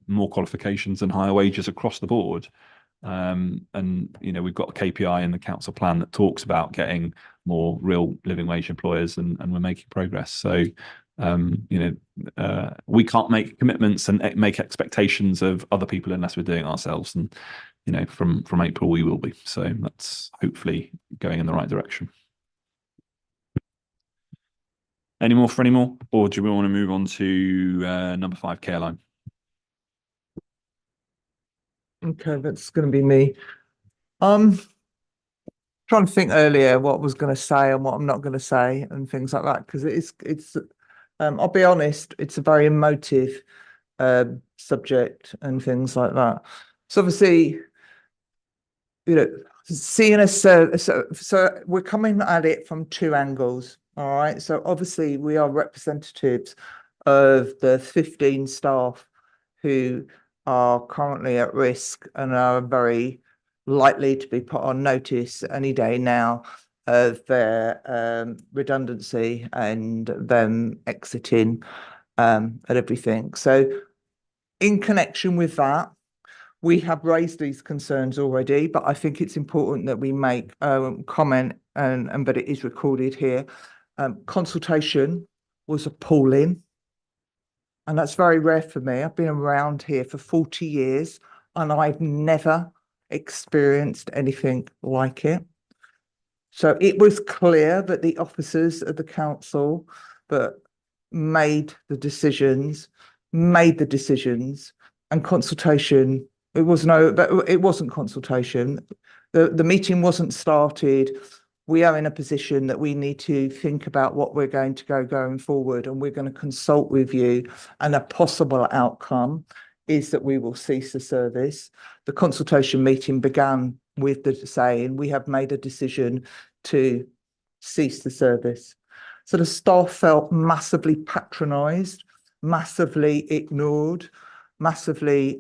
more qualifications and higher wages across the board. And, you know, we've got a KPI in the council plan that talks about getting more real living wage employers, and we're making progress. So, you know, we can't make commitments and make expectations of other people unless we're doing it ourselves. And, you know, from April we will be. So that's hopefully going in the right direction. Any more, or do we want to move on to number 5, Caroline? Okay, that's going to be me. Trying to think earlier what I was going to say and what I'm not going to say and things like that, because it's I'll be honest, it's a very emotive subject and things like that. So obviously, you know, seeing us, so we're coming at it from two angles. All right. So obviously we are representatives of the 15 staff who are currently at risk and are very likely to be put on notice any day now of their redundancy and them exiting and everything. So in connection with that, we have raised these concerns already, but I think it's important that we make comment, and but it is recorded here. Consultation was appalling. And that's very rare for me. I've been around here for 40 years and I've never experienced anything like it. So it was clear that the officers of the council that made the decisions, and consultation, it wasn't consultation. The meeting wasn't started. We are in a position that we need to think about what we're going to going forward, and we're going to consult with you, and a possible outcome is that we will cease the service. The consultation meeting began with the saying, we have made a decision to cease the service. So the staff felt massively patronised, massively ignored, massively,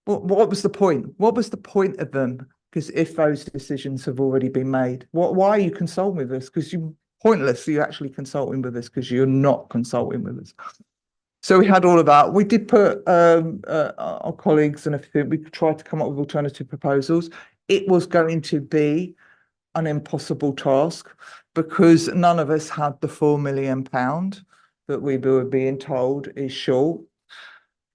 what was the point? What was the point of them? Because if those decisions have already been made, why are you consulting with us? Because you're pointless. You're actually consulting with us because you're not consulting with us. So we had all of that. We did put our colleagues and everything. We tried to come up with alternative proposals. It was going to be an impossible task because none of us had the £4 million that we were being told is short.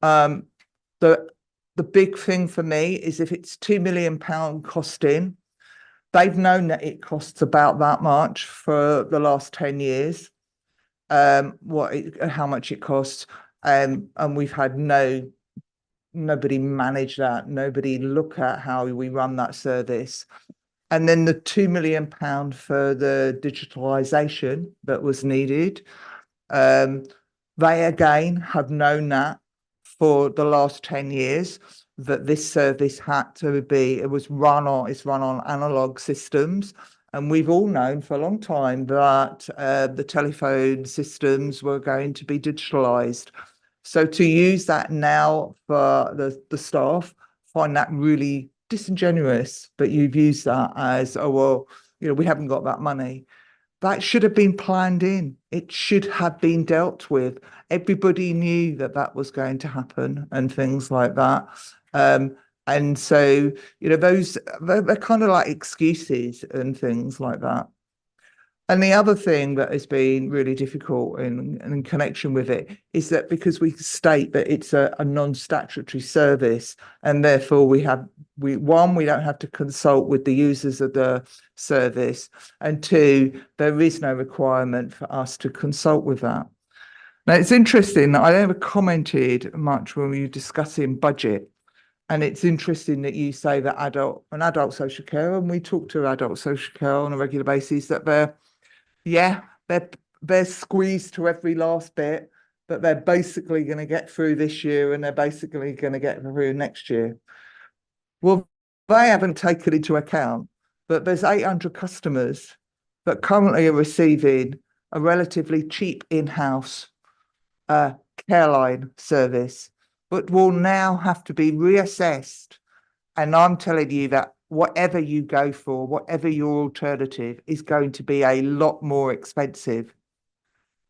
The big thing for me is if it's £2 million costing, they've known that it costs about that much for the last 10 years. How much it costs, and we've had nobody manage that, nobody look at how we run that service. And then the £2 million for the digitalisation that was needed. They again have known that for the last 10 years that this service had to be, it's run on analog systems. And we've all known for a long time that the telephone systems were going to be digitalised. So to use that now for the staff, find that really disingenuous, but you've used that as, oh, well, we haven't got that money. That should have been planned in. It should have been dealt with. Everybody knew that that was going to happen and things like that. And so, those, they're kind of like excuses and things like that. And the other thing that has been really difficult in connection with it is that because we state that it's a non-statutory service, and therefore we don't have to consult with the users of the service, and two, there is no requirement for us to consult with that. Now, it's interesting that I never commented much when we were discussing budget. And it's interesting that you say that adult social care, and we talk to adult social care on a regular basis, that they're squeezed to every last bit, but they're basically going to get through this year and they're basically going to get through next year. Well, they haven't taken into account that there's 800 customers that currently are receiving a relatively cheap in-house Careline service, but will now have to be reassessed. And I'm telling you that whatever you go for, whatever your alternative, is going to be a lot more expensive.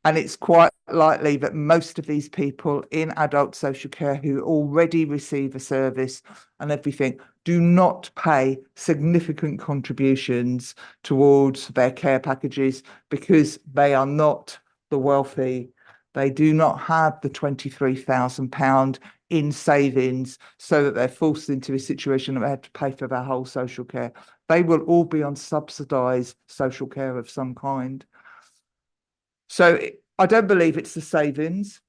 And it's quite likely that most of these people in adult social care who already receive a service and everything do not pay significant contributions towards their care packages because they are not the wealthy. They do not have the £23,000 in savings so that they're forced into a situation that they have to pay for their whole social care. They will all be on subsidised social care of some kind. So I don't believe it's the savings.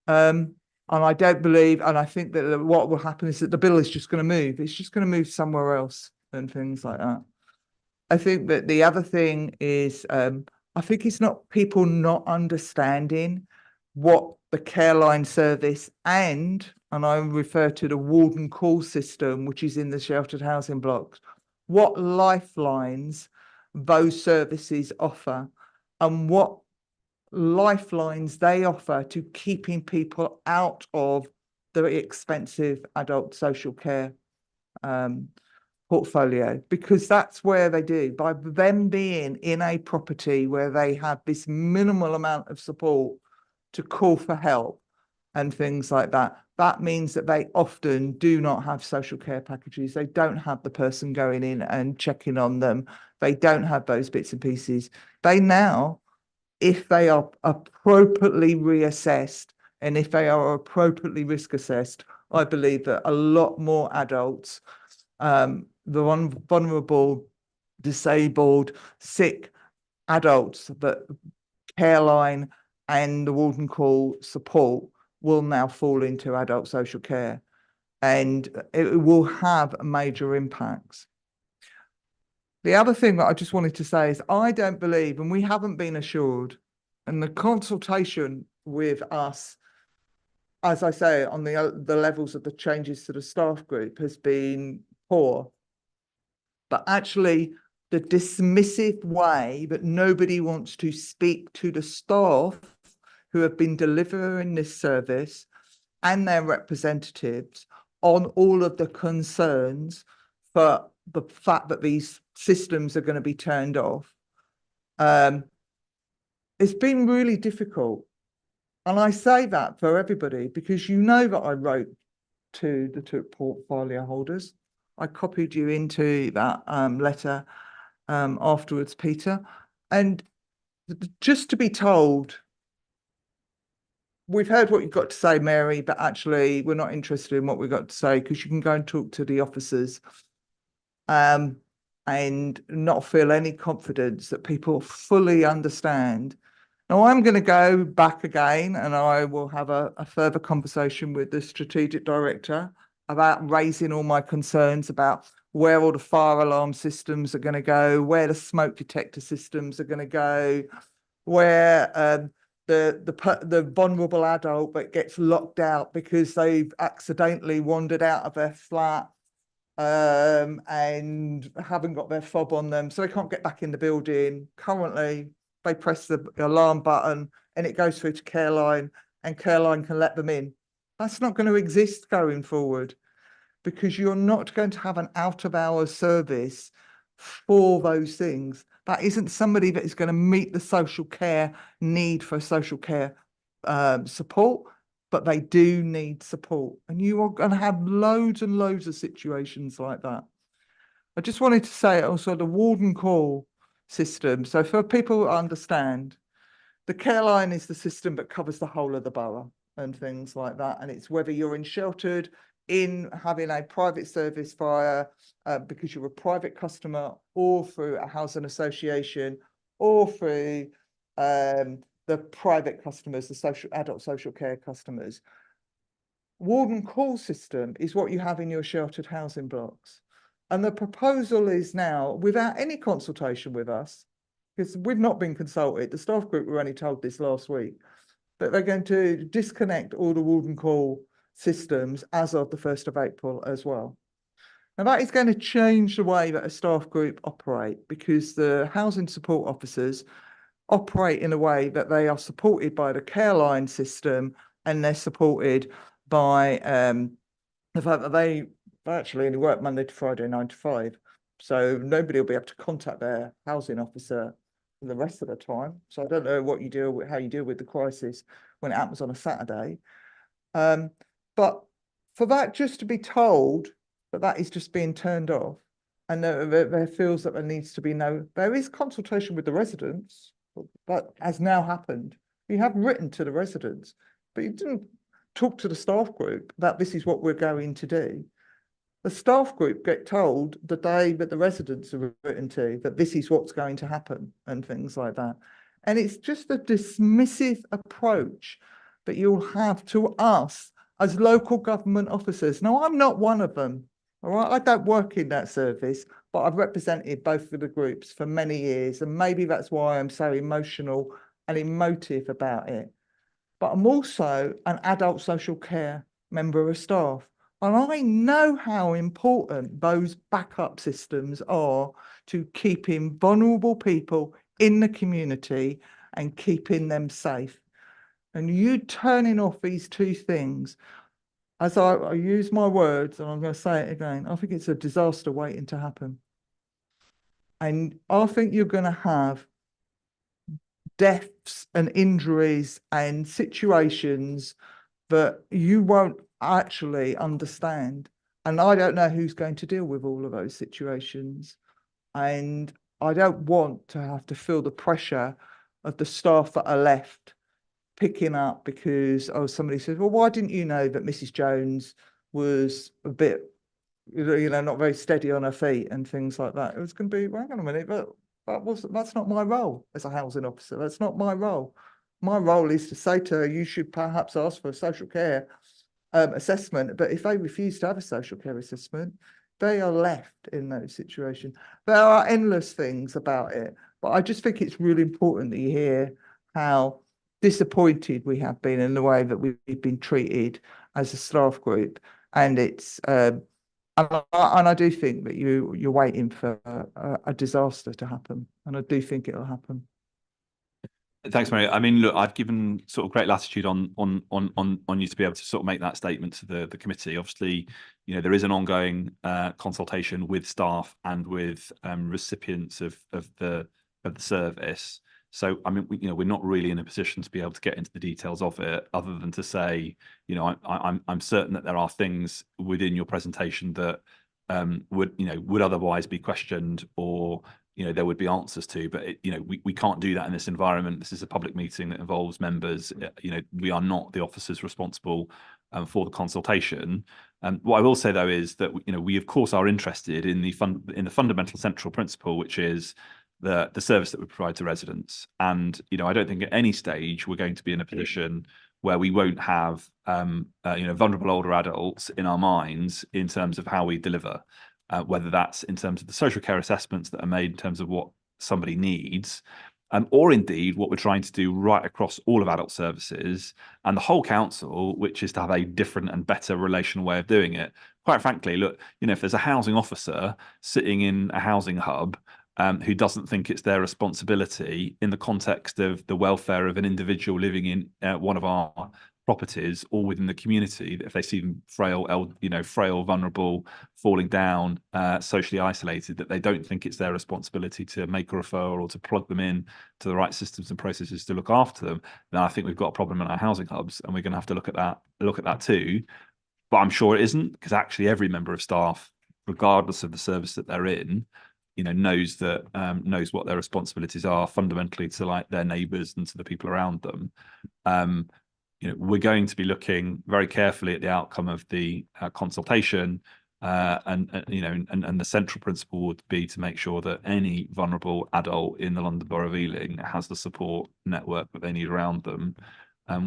And I don't believe, and I think that what will happen is that the bill is just going to move. It's just going to move somewhere else and things like that. I think that the other thing is, I think it's not people not understanding what the Careline service and I refer to the Warden call system, which is in the sheltered housing blocks, what lifelines those services offer and what lifelines they offer to keeping people out of the expensive adult social care portfolio, because that's where they do. By them being in a property where they have this minimal amount of support to call for help and things like that, that means that they often do not have social care packages. They don't have the person going in and checking on them. They don't have those bits and pieces. They now, if they are appropriately reassessed and if they are appropriately risk assessed, I believe that a lot more adults, the vulnerable, disabled, sick adults that Careline and the Warden call support will now fall into adult social care, and it will have major impacts. The other thing that I just wanted to say is I don't believe, and we haven't been assured, and the consultation with us, as I say, on the levels of the changes to the staff group has been poor. but actually the dismissive way that nobody wants to speak to the staff who have been delivering this service and their representatives on all of the concerns for the fact that these systems are going to be turned off. It's been really difficult. And I say that for everybody because you know that I wrote to the two portfolio holders. I copied you into that letter afterwards, Peter. And just to be told, we've heard what you've got to say, Mary, but actually we're not interested in what we've got to say because you can go and talk to the officers and not feel any confidence that people fully understand. Now, I'm going to go back again and I will have a further conversation with the strategic director about raising all my concerns about where all the fire alarm systems are going to go, where the smoke detector systems are going to go, where the vulnerable adult that gets locked out because they've accidentally wandered out of their flat and haven't got their fob on them, so they can't get back in the building. Currently, they press the alarm button and it goes through to Careline and Careline can let them in. That's not going to exist going forward because you're not going to have an out of hours service for those things. That isn't somebody that is going to meet the social care need for social care support, but they do need support. And you are going to have loads and loads of situations like that. I just wanted to say also the warden call system. So for people who understand, the Careline is the system that covers the whole of the borough and things like that. And it's whether you're in sheltered, in having a private service via because you're a private customer or through a housing association or through the private customers, the adult social care customers. Warden call system is what you have in your sheltered housing blocks. And the proposal is now, without any consultation with us, because we've not been consulted, the staff group were only told this last week, that they're going to disconnect all the warden call systems as of the 1st of April as well. Now that is going to change the way that a staff group operate because the housing support officers operate in a way that they are supported by the Careline system and they're supported by the fact that they actually only work Monday to Friday, 9 to 5. So nobody will be able to contact their housing officer the rest of the time. So I don't know what you deal with, how you deal with the crisis when it happens on a Saturday. But for that just to be told that that is just being turned off and there feels that there needs to be there is consultation with the residents, that has now happened. You have written to the residents, but you didn't talk to the staff group that this is what we're going to do. The staff group get told the day that the residents are written to that this is what's going to happen and things like that. And it's just a dismissive approach that you'll have to us as local government officers. Now, I'm not one of them, all right? I don't work in that service, but I've represented both of the groups for many years. And maybe that's why I'm so emotional and emotive about it. But I'm also an adult social care member of staff. And I know how important those backup systems are to keeping vulnerable people in the community and keeping them safe. And you turning off these two things, as I use my words, and I'm going to say it again, I think it's a disaster waiting to happen. And I think you're going to have deaths and injuries and situations that you won't actually understand. And I don't know who's going to deal with all of those situations. And I don't want to have to feel the pressure of the staff that are left picking up because somebody says, well, why didn't you know that Mrs. Jones was a bit, not very steady on her feet and things like that. It was going to be, well, hang on a minute, but that's not my role as a housing officer. That's not my role. My role is to say to her, you should perhaps ask for a social care assessment. But if they refuse to have a social care assessment, they are left in those situations. There are endless things about it, but I just think it's really important that you hear how disappointed we have been in the way that we've been treated as a staff group. And it's And I do think that you're waiting for a disaster to happen, and I do think it'll happen. Thanks, Mary. I mean, look, I've given sort of great latitude on you to be able to sort of make that statement to the committee. Obviously, you know, there is an ongoing consultation with staff and with recipients of the service. So, I mean, you know, we're not really in a position to be able to get into the details of it, other than to say, you know, I'm certain that there are things within your presentation that would otherwise be questioned, or you know, there would be answers to, but you know, we can't do that in this environment. This is a public meeting that involves members. You know, we are not the officers responsible for the consultation. What I will say though is that you know, we of course are interested in the fundamental central principle, which is the service that we provide to residents. And you know, I don't think at any stage we're going to be in a position where we won't have you know, vulnerable older adults in our minds in terms of how we deliver. Whether that's in terms of the social care assessments that are made in terms of what somebody needs, or indeed what we're trying to do right across all of adult services and the whole council, which is to have a different and better relational way of doing it. Quite frankly, look, you know, if there's a housing officer sitting in a housing hub who doesn't think it's their responsibility in the context of the welfare of an individual living in one of our properties or within the community, that if they see them frail, vulnerable, falling down, socially isolated, that they don't think it's their responsibility to make a referral or to plug them in to the right systems and processes to look after them, then I think we've got a problem in our housing hubs, and we're going to have to look at that too. But I'm sure it isn't, because actually every member of staff, regardless of the service that they're in, you know, knows what their responsibilities are fundamentally to like their neighbours and to the people around them. You know, we're going to be looking very carefully at the outcome of the consultation, and the central principle would be to make sure that any vulnerable adult in the London Borough of Ealing has the support network that they need around them,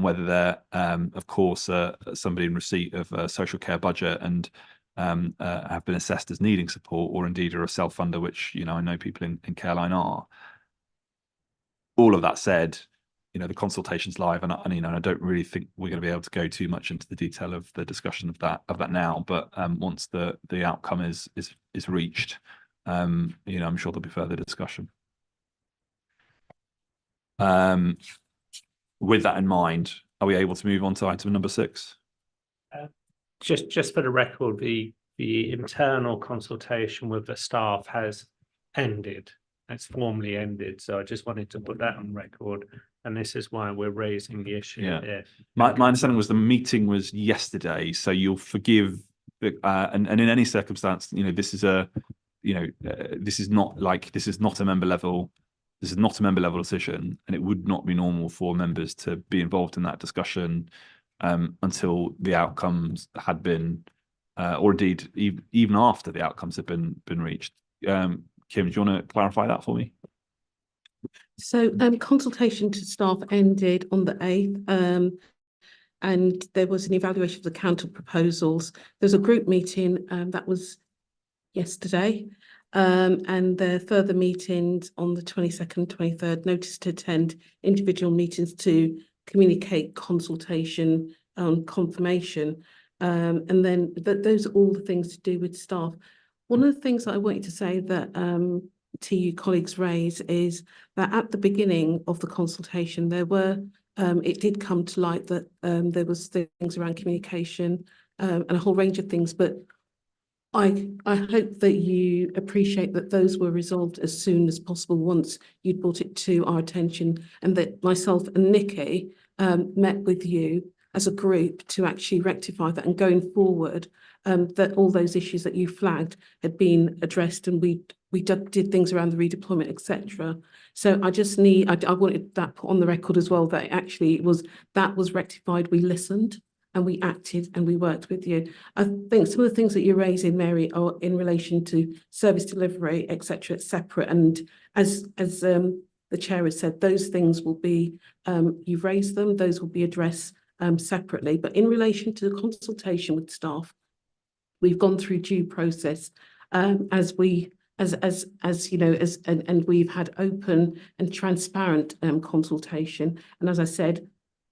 whether they're, of course, somebody in receipt of a social care budget and have been assessed as needing support, or indeed are a self-funder, which, you know, I know people in Careline are. All of that said, you know, the consultation's live, and you know, I don't really think we're going to be able to go too much into the detail of the discussion of that now. But once the outcome is reached, you know, I'm sure there'll be further discussion. With that in mind, are we able to move on to item number 6? Just for the record, the internal consultation with the staff has ended. It's formally ended. So I just wanted to put that on record. And this is why we're raising the issue here. My understanding was the meeting was yesterday, so you'll forgive. And in any circumstance, you know, this is not a member level. This is not a member level decision, and it would not be normal for members to be involved in that discussion until the outcomes had been, or indeed even after the outcomes have been reached. Kim, do you want to clarify that for me? So consultation to staff ended on the 8th, and there was an evaluation of the counter proposals. There's a group meeting that was yesterday, and there are further meetings on the 22nd, 23rd, notice to attend individual meetings to communicate consultation confirmation, and then those are all the things to do with staff. One of the things that I wanted to say that to you colleagues raise is that at the beginning of the consultation, there were, it did come to light that there was things around communication and a whole range of things, but I hope that you appreciate that those were resolved as soon as possible once you'd brought it to our attention, and that myself and Nikki met with you as a group to actually rectify that, and going forward, that all those issues that you flagged had been addressed, and we did things around the redeployment, etc. So I just I wanted that put on the record as well, that actually that was rectified. We listened and we acted and we worked with you. I think some of the things that you're raising, Mary, are in relation to service delivery, etc., separate. And as the chair has said, those things will be, you've raised them, those will be addressed separately. But in relation to the consultation with staff, we've gone through due process as you know, and we've had open and transparent consultation. And as I said,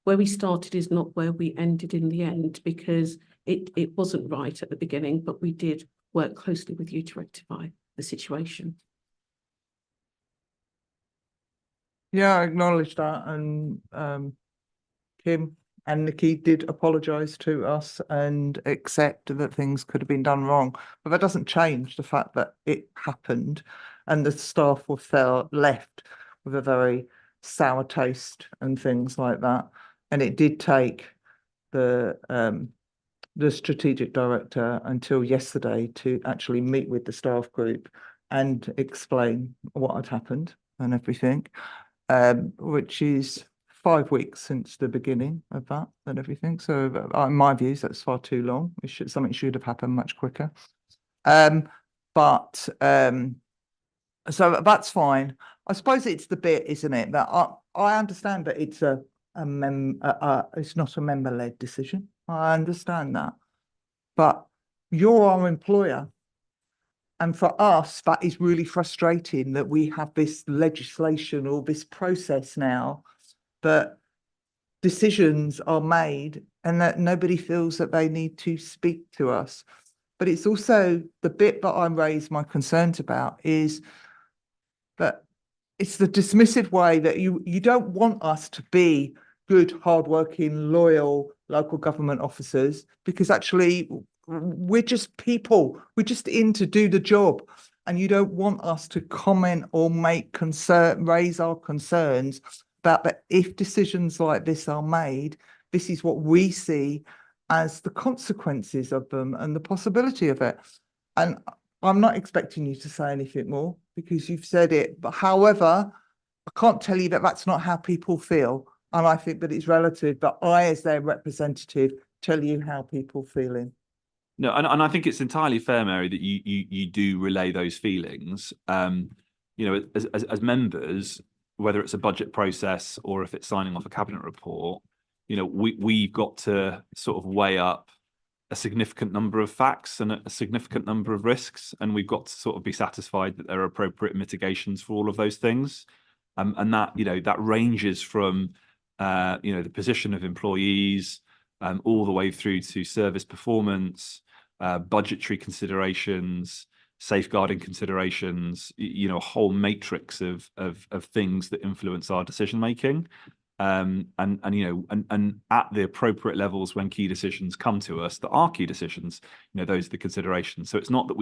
where we started is not where we ended in the end, because it wasn't right at the beginning, but we did work closely with you to rectify the situation. Yeah, I acknowledge that, and Kim and Nikki did apologise to us and accept that things could have been done wrong. But that doesn't change the fact that it happened and the staff were left with a very sour taste and things like that. And it did take the strategic director until yesterday to actually meet with the staff group and explain what had happened and everything, which is 5 weeks since the beginning of that and everything. So in my views, that's far too long. Something should have happened much quicker. So that's fine. I suppose it's the bit, isn't it, that I understand that it's it's not a member-led decision. I understand that, but you're our employer. And for us, that is really frustrating that we have this legislation or this process now that decisions are made and that nobody feels that they need to speak to us. But it's also the bit that I raise my concerns about is that it's the dismissive way that you don't want us to be good, hardworking, loyal local government officers, because actually we're just people. We're just in to do the job. And you don't want us to comment or raise our concerns about that if decisions like this are made, this is what we see as the consequences of them and the possibility of it. And I'm not expecting you to say anything more because you've said it. But however, I can't tell you that that's not how people feel. And I think that it's relative, but I, as their representative, tell you how people feeling. No, and I think it's entirely fair, Mary, that you do relay those feelings. As members, whether it's a budget process or if it's signing off a cabinet report, we've got to sort of weigh up a significant number of facts and a significant number of risks, and we've got to sort of be satisfied that there are appropriate mitigations for all of those things. And that that ranges from the position of employees all the way through to service performance, budgetary considerations, safeguarding considerations, a whole matrix of things that influence our decision making. And at the appropriate levels when key decisions come to us that are key decisions, those are the considerations. So it's not that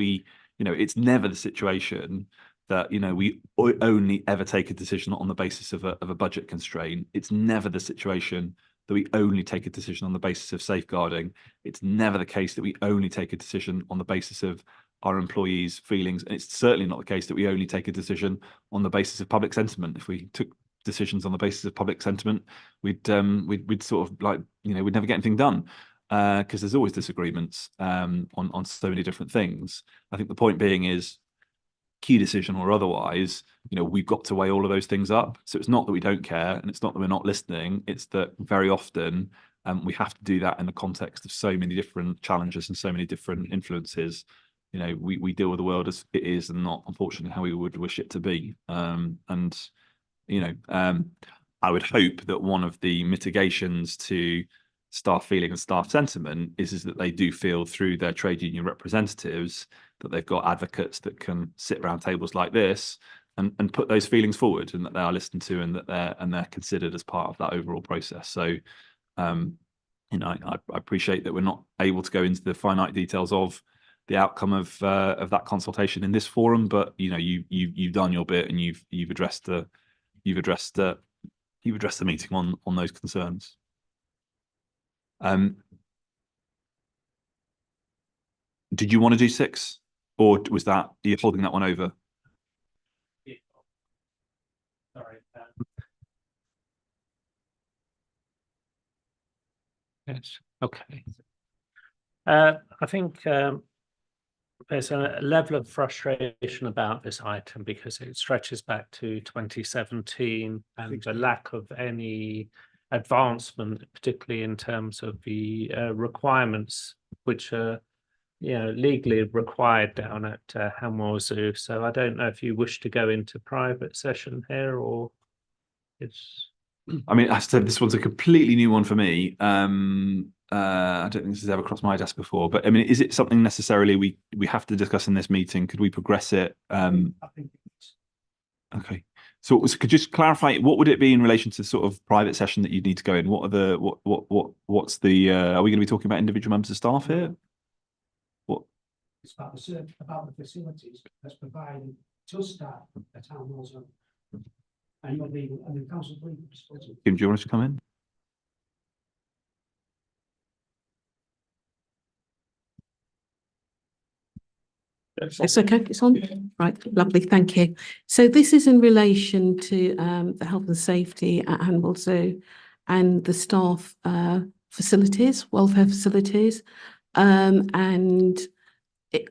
it's never the situation that we only ever take a decision on the basis of a budget constraint. It's never the situation that we only take a decision on the basis of safeguarding. It's never the case that we only take a decision on the basis of our employees' feelings, and it's certainly not the case that we only take a decision on the basis of public sentiment. If we took decisions on the basis of public sentiment, we'd sort of we'd never get anything done because there's always disagreements on so many different things. I think the point being is, key decision or otherwise, we've got to weigh all of those things up. So it's not that we don't care, and it's not that we're not listening. It's that very often we have to do that in the context of so many different challenges and so many different influences. We deal with the world as it is, and not unfortunately how we would wish it to be. I would hope that one of the mitigations to staff feeling and staff sentiment is that they do feel through their trade union representatives that they've got advocates that can sit around tables like this and put those feelings forward, and that they are listened to, and that they're considered as part of that overall process. So, I appreciate that we're not able to go into the finite details of the outcome of that consultation in this forum, but you've done your bit, and you've addressed the meeting on those concerns. Did you want to do 6, or was that you're holding that one over? Sorry. Yes. Okay. I think there's a level of frustration about this item because it stretches back to 2017 and the lack of any advancement, particularly in terms of the requirements which are legally required down at Hanmore Zoo. So I don't know if you wish to go into private session here, or it's I mean, I said this one's a completely new one for me. I don't think this has ever crossed my desk before, but I mean, is it something necessarily we have to discuss in this meeting? Could we progress it? I think it's Okay. So could you just clarify, what would it be in relation to sort of private session that you'd need to go in? What are the, what's the, are we going to be talking about individual members of staff here? What? it's about the facilities that's provided to staff at town hall zone. And your legal, and the council's legal disposal. Kim, do you want us to come in? It's okay, it's on. Right, lovely, thank you. So this is in relation to the health and safety at Hanwell Zoo and the staff facilities, welfare facilities. And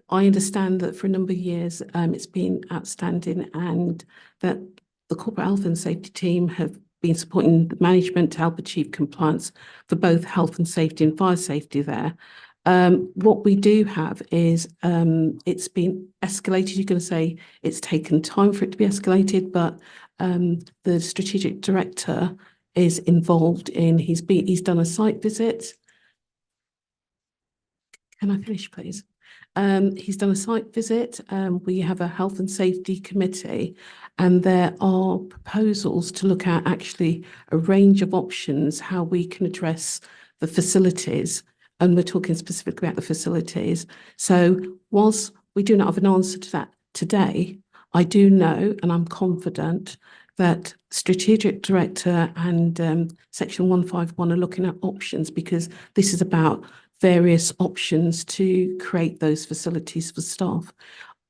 I understand that for a number of years it's been outstanding, and that the corporate health and safety team have been supporting the management to help achieve compliance for both health and safety and fire safety there. What we do have is it's been escalated. You're going to say it's taken time for it to be escalated, but the strategic director is involved in, he's done a site visit. Can I finish, please? He's done a site visit. We have a health and safety committee, and there are proposals to look at actually a range of options, how we can address the facilities. And we're talking specifically about the facilities. So whilst we do not have an answer to that today, I do know, and I'm confident, that strategic director and section 151 are looking at options, because this is about various options to create those facilities for staff.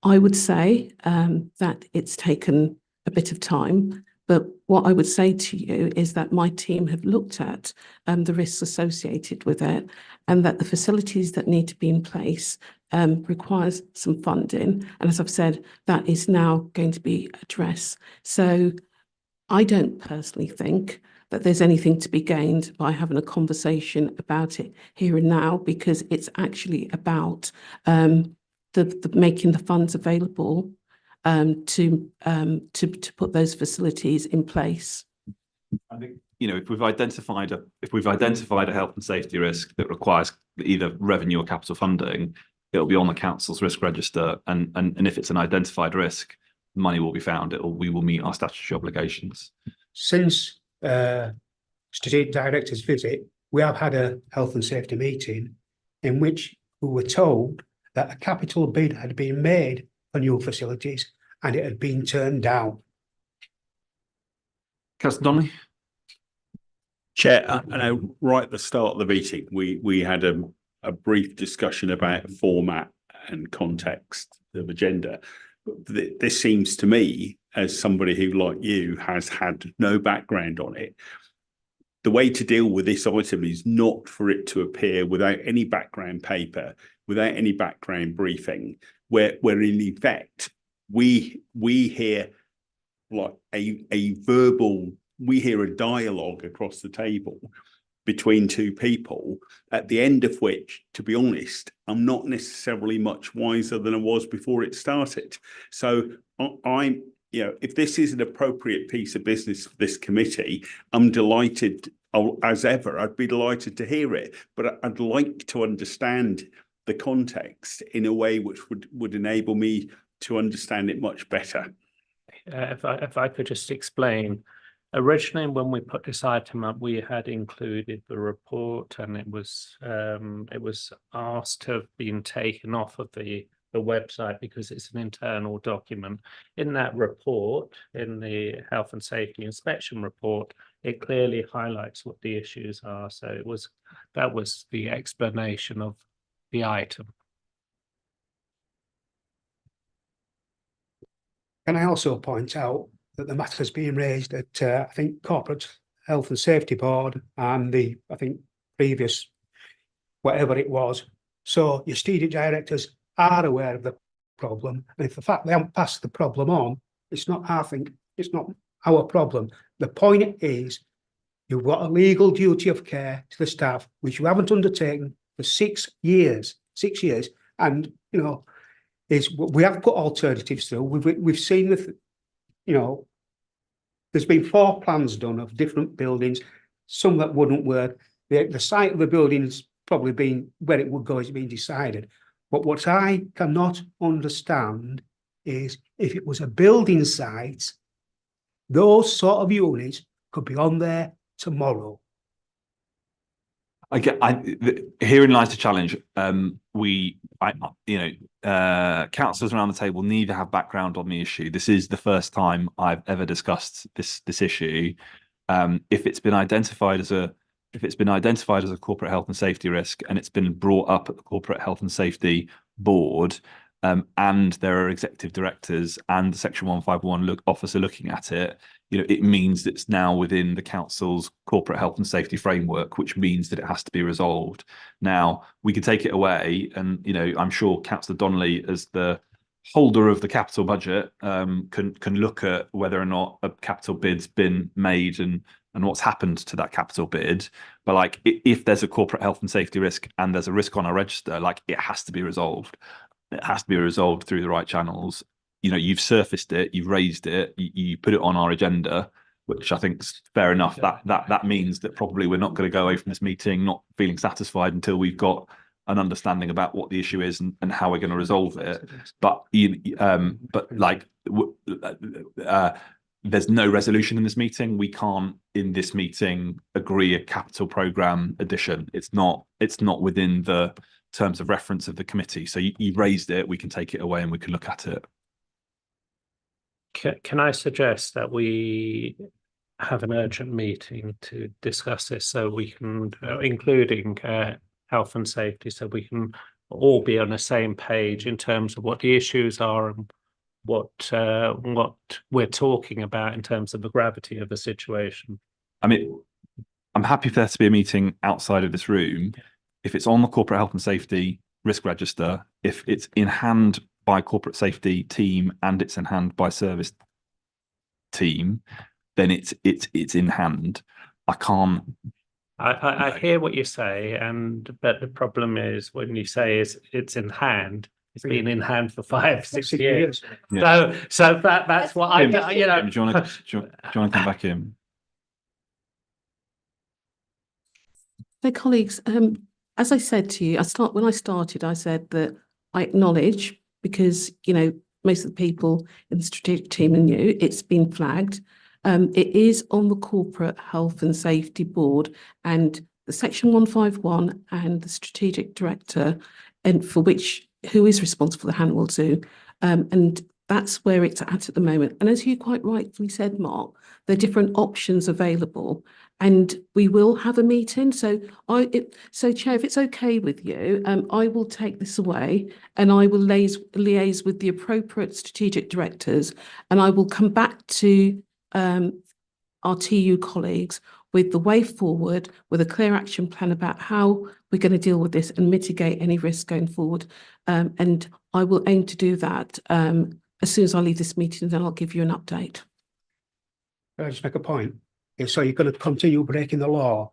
I would say that it's taken a bit of time, but what I would say to you is that my team have looked at the risks associated with it, and that the facilities that need to be in place requires some funding. And as I've said, that is now going to be addressed. So I don't personally think that there's anything to be gained by having a conversation about it here and now, because it's actually about the making the funds available to put those facilities in place. I think, you know, if we've identified a health and safety risk that requires either revenue or capital funding, it'll be on the council's risk register, and if it's an identified risk, money will be found. We will meet our statutory obligations. Since strategic director's visit, we have had a health and safety meeting in which we were told that a capital bid had been made for new facilities and it had been turned down. Councillor Donnelly? Chair, I know right at the start of the meeting, we had a brief discussion about format and context of agenda. This seems to me, as somebody who, like you, has had no background on it, the way to deal with this item is not for it to appear without any background paper, without any background briefing, where in effect we hear like a verbal, we hear a dialogue across the table between two people, at the end of which, to be honest, I'm not necessarily much wiser than I was before it started. So I'm, you know, if this is an appropriate piece of business for this committee, I'm delighted, as ever, I'd be delighted to hear it, but I'd like to understand the context in a way which would enable me to understand it much better. If I could just explain, originally when we put this item up, we had included the report, and it was asked to have been taken off of the website because it's an internal document. In that report, in the health and safety inspection report, it clearly highlights what the issues are. So that was the explanation of the item. Can I also point out that the matter has been raised at, I think, Corporate Health and Safety Board and the, I think, previous, whatever it was. So your strategic directors are aware of the problem. And if the fact they haven't passed the problem on, it's not, I think, it's not our problem. The point is, you've got a legal duty of care to the staff, which you haven't undertaken for 6 years. 6 years. And, you know, we have put alternatives through. We've seen with, you know, there's been 4 plans done of different buildings, some that wouldn't work. The site of the building's probably been where it would go has been decided. But what I cannot understand is if it was a building site, those sort of units could be on there tomorrow. Herein lies the challenge. Councillors around the table neither have background on the issue. This is the first time I've ever discussed this issue. If it's been identified as a corporate health and safety risk, and it's been brought up at the Corporate Health and Safety Board, and there are executive directors and the Section 151 officer looking at it, it means it's now within the council's corporate health and safety framework, which means that it has to be resolved. Now, we can take it away, and I'm sure Councillor Donnelly, as the holder of the capital budget, can look at whether or not a capital bid's been made and what's happened to that capital bid. But like, if there's a corporate health and safety risk and there's a risk on our register, like, it has to be resolved. It has to be resolved through the right channels. You've surfaced it, you've raised it, you put it on our agenda, which I think is fair enough. That means that probably we're not going to go away from this meeting not feeling satisfied until we've got an understanding about what the issue is and how we're going to resolve it. But there's no resolution in this meeting. We can't, in this meeting, agree a capital programme addition. It's not within the terms of reference of the committee. So you raised it, we can take it away and we can look at it. Can I suggest that we have an urgent meeting to discuss this, so we can, including health and safety, so we can all be on the same page in terms of what the issues are and what we're talking about in terms of the gravity of the situation? I mean, I'm happy for there to be a meeting outside of this room. If it's on the corporate health and safety risk register, if it's in hand by corporate safety team and it's in hand by service team, then it's in hand. I hear what you say, but the problem is when you say it's in hand, it's been in hand for 5-6 years. Yeah. So that's what I do you want to come back in? So colleagues, as I said to you, when I started, I said that I acknowledge, because most of the people in the strategic team are new, it's been flagged. It is on the Corporate Health and Safety Board, and the Section 151 and the strategic director, and who is responsible for the Hanwell Zoo, and that's where it's at the moment. And as you quite rightfully said, Mark, there are different options available, and we will have a meeting. So Chair, if it's okay with you, I will take this away and I will liaise with the appropriate strategic directors, and I will come back to our TU colleagues with the way forward, with a clear action plan about how we're going to deal with this and mitigate any risks going forward. And I will aim to do that as soon as I leave this meeting, then I'll give you an update. Can I just make a point? So you're going to continue breaking the law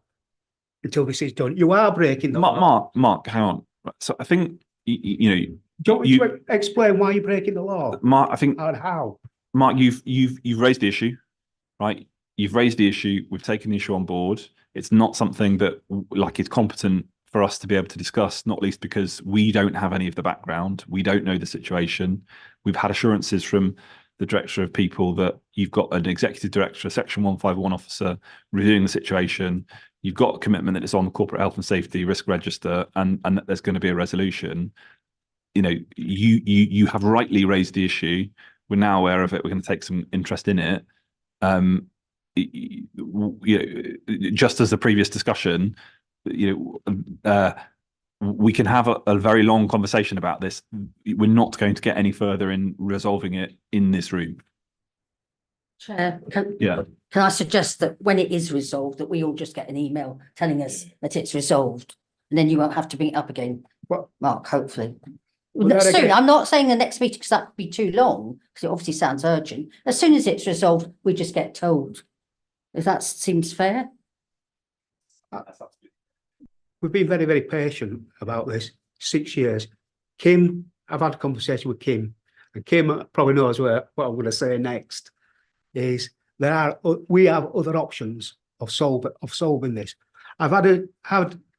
until this is done. You are breaking the law. Mark, hang on. So I think Do you want me to explain why you're breaking the law? Mark, I think, And how? Mark, you've raised the issue, right? You've raised the issue. We've taken the issue on board. It's not something that is competent for us to be able to discuss, not least because we don't have any of the background. We don't know the situation. We've had assurances from the director of people that you've got an executive director, a Section 151 officer reviewing the situation. You've got a commitment that it's on the corporate health and safety risk register, and that there's going to be a resolution. You have rightly raised the issue. We're now aware of it. We're going to take some interest in it. Just as the previous discussion, we can have a very long conversation about this. We're not going to get any further in resolving it in this room. Chair, can I suggest that when it is resolved, that we all just get an email telling us that it's resolved, and then you won't have to bring it up again, Mark, hopefully. Soon, I'm not saying the next meeting because that would be too long, because it obviously sounds urgent. As soon as it's resolved, we just get told. If that seems fair. We've been very, very patient about this. 6 years. Kim, I've had a conversation with Kim, and Kim probably knows what I'm going to say next. Is we have other options of solving this. I've had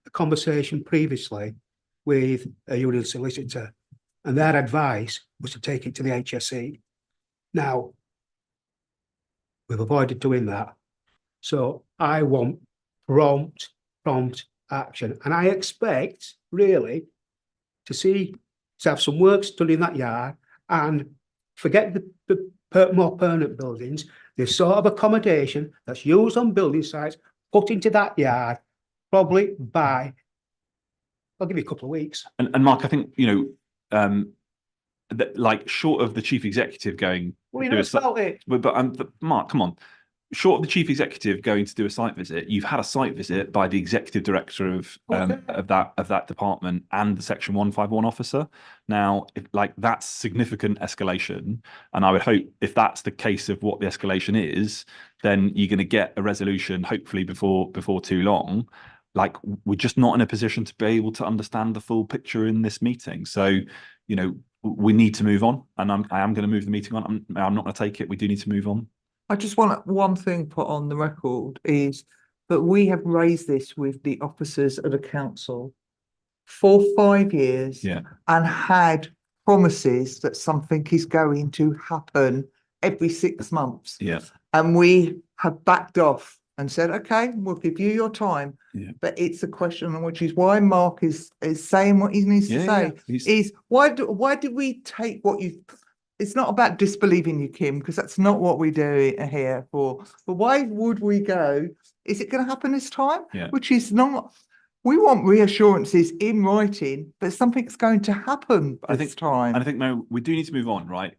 a conversation previously with a union solicitor, and their advice was to take it to the HSE. Now, we've avoided doing that. So I want prompt action. And I expect really to have some work done in that yard and forget the more permanent buildings, this sort of accommodation that's used on building sites, put into that yard, probably by, I'll give you a couple of weeks. And Mark, I think, that, like, short of the chief executive going, Well, you know about it. but Mark, come on. Short of the chief executive going to do a site visit, you've had a site visit by the executive director of that department and the Section 151 officer. Now, that's significant escalation, and I would hope if that's the case of what the escalation is, then you're going to get a resolution hopefully before too long. Like, we're just not in a position to be able to understand the full picture in this meeting. So, we need to move on, and I am going to move the meeting on. I'm not going to take it. We do need to move on. I just want one thing put on the record is that we have raised this with the officers of the council for 5 years, Yeah. and had promises that something is going to happen every 6 months. Yeah. And we have backed off and said, okay, we'll give you your time. Yeah. But it's a question, which is why Mark is saying what he needs to say. Is why do we take what you? It's not about disbelieving you, Kim, because that's not what we do here for. But why would we go? Is it going to happen this time? Yeah. Which is not. We want reassurances in writing, but something's going to happen this time. And I think, no, we do need to move on, right?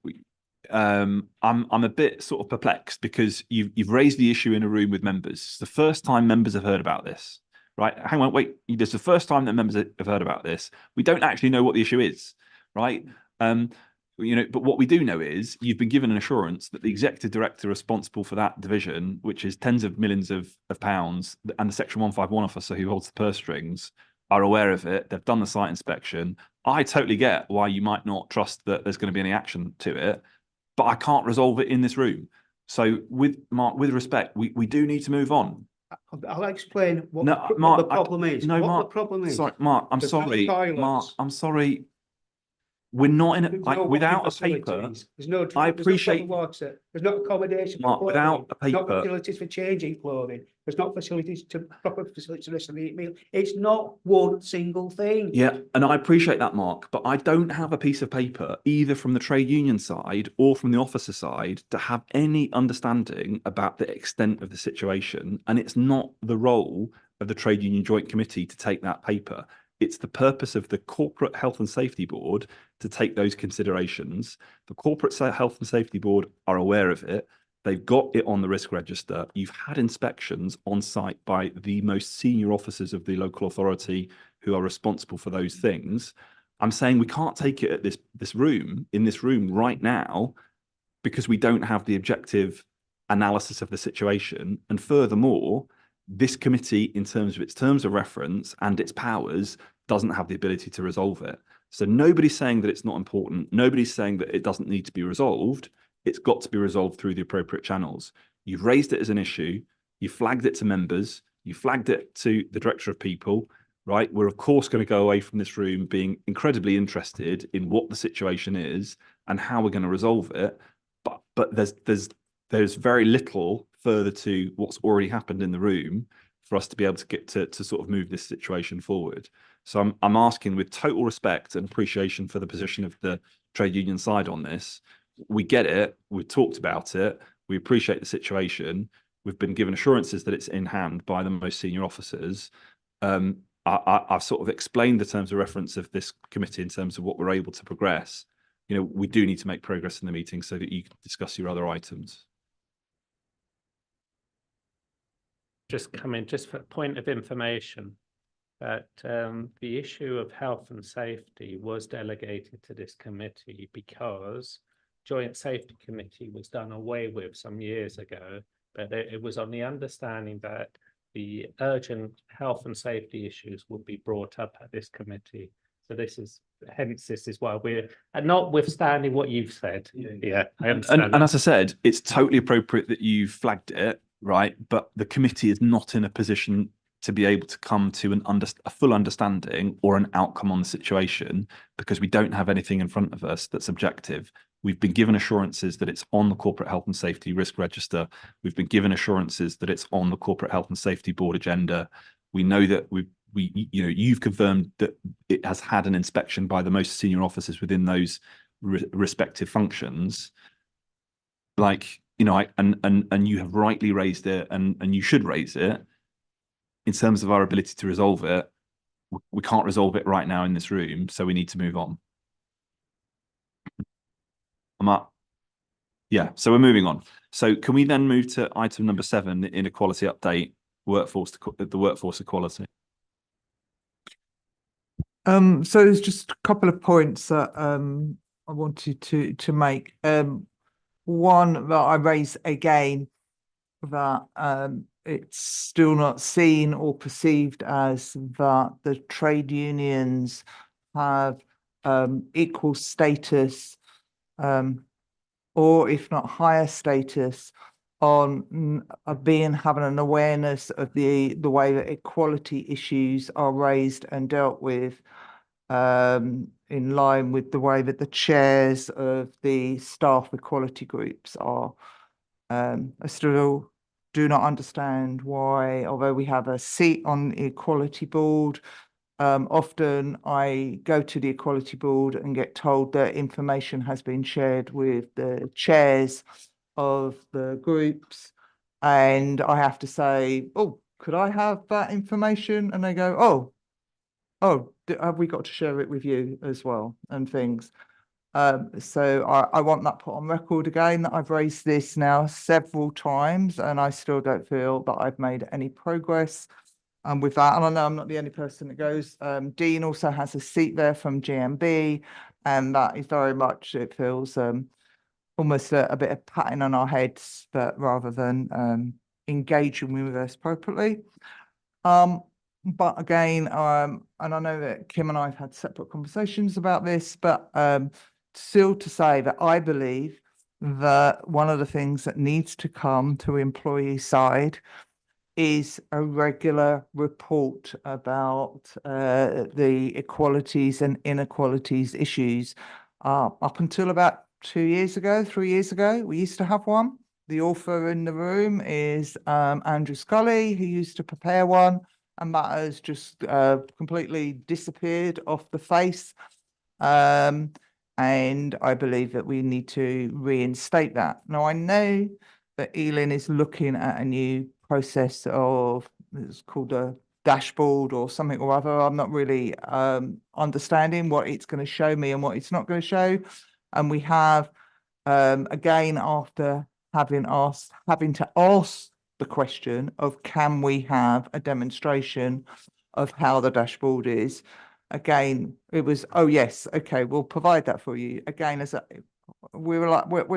I'm a bit sort of perplexed because you've raised the issue in a room with members. It's the first time members have heard about this, right? Hang on, wait. This is the first time that members have heard about this. We don't actually know what the issue is, right? But what we do know is you've been given an assurance that the executive director responsible for that division, which is tens of millions of pounds, and the Section 151 officer who holds the purse strings are aware of it. They've done the site inspection. I totally get why you might not trust that there's going to be any action to it, but I can't resolve it in this room. So with Mark, with respect, we do need to move on. I'll explain what No, the Mark, problem is. No, What Mark, the problem is. sorry, Mark, I'm There's no sorry. toilets. Mark, I'm sorry. We're not in a, There's like, no without a washing paper. facilities. There's no. I There's appreciate- no water. There's no accommodation. for Mark, without clothing, a Not paper- facilities for changing clothing. There's not proper facilities to rest and eat meal. It's not one single thing. Yeah, and I appreciate that, Mark, but I don't have a piece of paper, either from the trade union side or from the officer side, to have any understanding about the extent of the situation. And it's not the role of the Trade Union Joint Committee to take that paper. It's the purpose of the Corporate Health and Safety Board to take those considerations. The Corporate Health and Safety Board are aware of it. They've got it on the risk register. You've had inspections on site by the most senior officers of the local authority who are responsible for those things. I'm saying we can't take it at this room right now, because we don't have the objective analysis of the situation. And furthermore, this committee, in terms of its terms of reference and its powers, doesn't have the ability to resolve it. So nobody's saying that it's not important. Nobody's saying that it doesn't need to be resolved. It's got to be resolved through the appropriate channels. You've raised it as an issue. You flagged it to members. You flagged it to the Director of People, right? We're of course going to go away from this room being incredibly interested in what the situation is and how we're going to resolve it. But there's very little further to what's already happened in the room for us to be able to get to sort of move this situation forward. So I'm asking, with total respect and appreciation for the position of the trade union side on this. We get it. We've talked about it. We appreciate the situation. We've been given assurances that it's in hand by the most senior officers. I've sort of explained the terms of reference of this committee in terms of what we're able to progress. We do need to make progress in the meeting so that you can discuss your other items. Just come in, just for a point of information, that the issue of health and safety was delegated to this committee because Joint Safety Committee was done away with some years ago, but it was on the understanding that the urgent health and safety issues would be brought up at this committee. So this is why we're, and notwithstanding what you've said. Yeah, I And, understand. and as I said, it's totally appropriate that you flagged it, right? But the committee is not in a position to be able to come to a full understanding or an outcome on the situation because we don't have anything in front of us that's objective. We've been given assurances that it's on the Corporate Health and Safety Risk Register. We've been given assurances that it's on the Corporate Health and Safety Board agenda. We know that you've confirmed that it has had an inspection by the most senior officers within those respective functions. Like, and you have rightly raised it, and you should raise it. In terms of our ability to resolve it, we can't resolve it right now in this room, so we need to move on. Yeah, so we're moving on. So can we then move to item number 7, the inequality update, the workforce equality? So there's just a couple of points that I wanted to make. One that I raise again, that it's still not seen or perceived as that the trade unions have equal status, or if not higher status, on having an awareness of the way that equality issues are raised and dealt with, in line with the way that the chairs of the staff equality groups are. I still do not understand why, although we have a seat on the equality board, often I go to the equality board and get told that information has been shared with the chairs of the groups, and I have to say, oh, could I have that information? And they go, oh, have we got to share it with you as well, and things. So I want that put on record again, that I've raised this now several times and I still don't feel that I've made any progress. And with that, and I know I'm not the only person that goes, Dean also has a seat there from GMB, and that is very much, it feels almost a bit of patting on our heads, but rather than engaging with us appropriately. But again, and I know that Kim and I have had separate conversations about this, but still to say that I believe that one of the things that needs to come to employee side is a regular report about the equalities and inequalities issues. Up until about 3 years ago, we used to have one. The author in the room is Andrew Scully, who used to prepare one, and that has just completely disappeared off the face. And I believe that we need to reinstate that. Now, I know that ELIN is looking at a new process of, it's called a dashboard or something or other. I'm not really understanding what it's going to show me and what it's not going to show. And we have, again, after having to ask the question of, can we have a demonstration of how the dashboard is? Again, it was, oh yes, okay, we'll provide that for you. Again, we were like, we're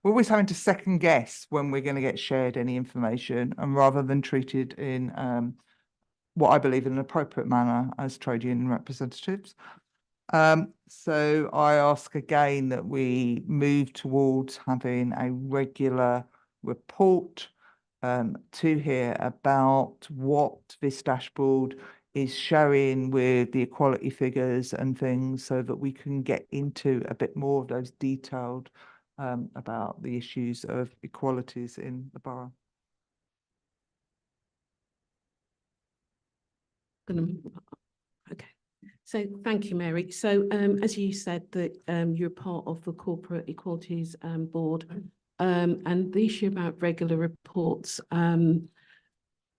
always having to second guess when we're going to get shared any information, and rather than treated in what I believe in an appropriate manner as trade union representatives. So I ask again that we move towards having a regular report to hear about what this dashboard is showing with the equality figures and things, so that we can get into a bit more of those detailed about the issues of equalities in the borough. Okay, so thank you, Mary. So as you said, that you're part of the Corporate Equalities Board, and the issue about regular reports,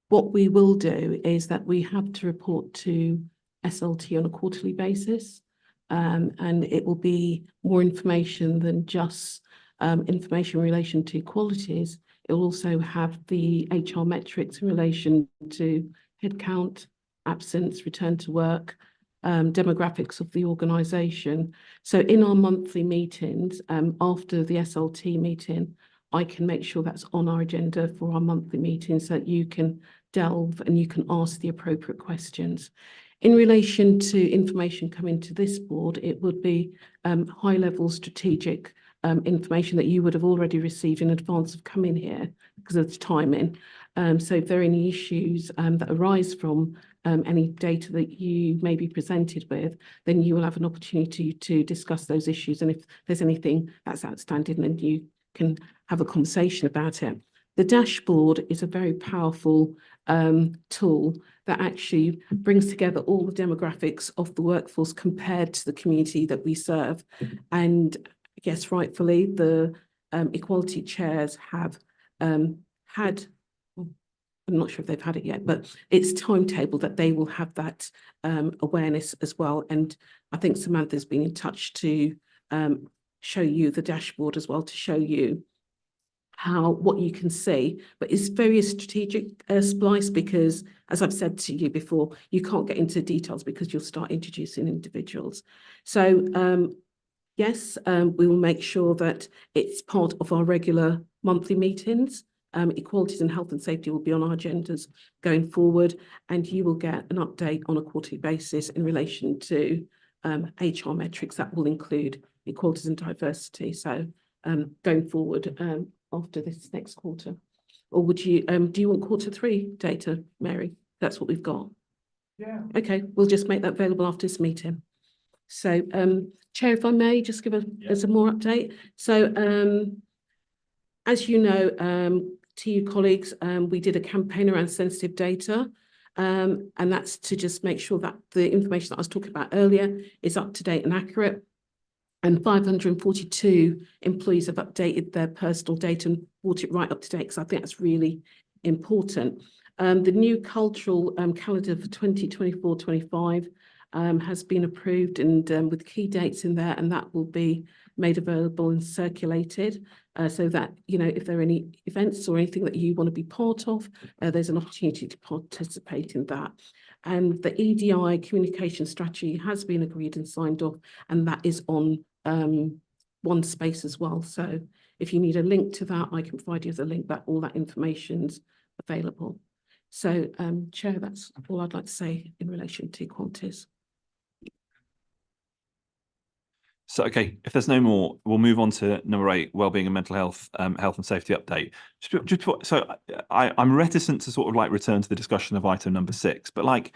what we will do is that we have to report to SLT on a quarterly basis, and it will be more information than just information in relation to equalities. It will also have the HR metrics in relation to headcount, absence, return to work, demographics of the organisation. So in our monthly meetings, after the SLT meeting, I can make sure that's on our agenda for our monthly meetings, so that you can delve and you can ask the appropriate questions. In relation to information coming to this board, it would be high-level strategic information that you would have already received in advance of coming here because of the timing. So if there are any issues that arise from any data that you may be presented with, then you will have an opportunity to discuss those issues. And if there's anything that's outstanding, then you can have a conversation about it. The dashboard is a very powerful tool that actually brings together all the demographics of the workforce compared to the community that we serve. And I guess rightfully, the equality chairs have had, I'm not sure if they've had it yet, but it's timetable that they will have that awareness as well. And I think Samantha's been in touch to show you the dashboard as well, to show you what you can see, but it's very strategic splice, because as I've said to you before, you can't get into details because you'll start introducing individuals. So yes, we will make sure that it's part of our regular monthly meetings. Equalities and health and safety will be on our agendas going forward, and you will get an update on a quarterly basis in relation to HR metrics that will include equalities and diversity. So going forward after this next quarter, or would you do you want Q3 data, Mary? That's what we've got. Yeah. Okay, we'll just make that available after this meeting. So Chair, if I may just give us a more update. So as you know, to you colleagues, we did a campaign around sensitive data, and that's to just make sure that the information that I was talking about earlier is up to date and accurate. And 542 employees have updated their personal data and brought it right up to date, because I think that's really important. The new cultural calendar for 2024-25 has been approved, and with key dates in there, and that will be made available and circulated so that, you know, if there are any events or anything that you want to be part of, there's an opportunity to participate in that. And the EDI communication strategy has been agreed and signed off, and that is on One Space as well. So if you need a link to that, I can provide you with a link, that all that information's available. So Chair, that's all I'd like to say in relation to equalities. So, okay, if there's no more, we'll move on to number 8, wellbeing and mental health, health and safety update. I'm reticent to sort of like return to the discussion of item number 6, but like,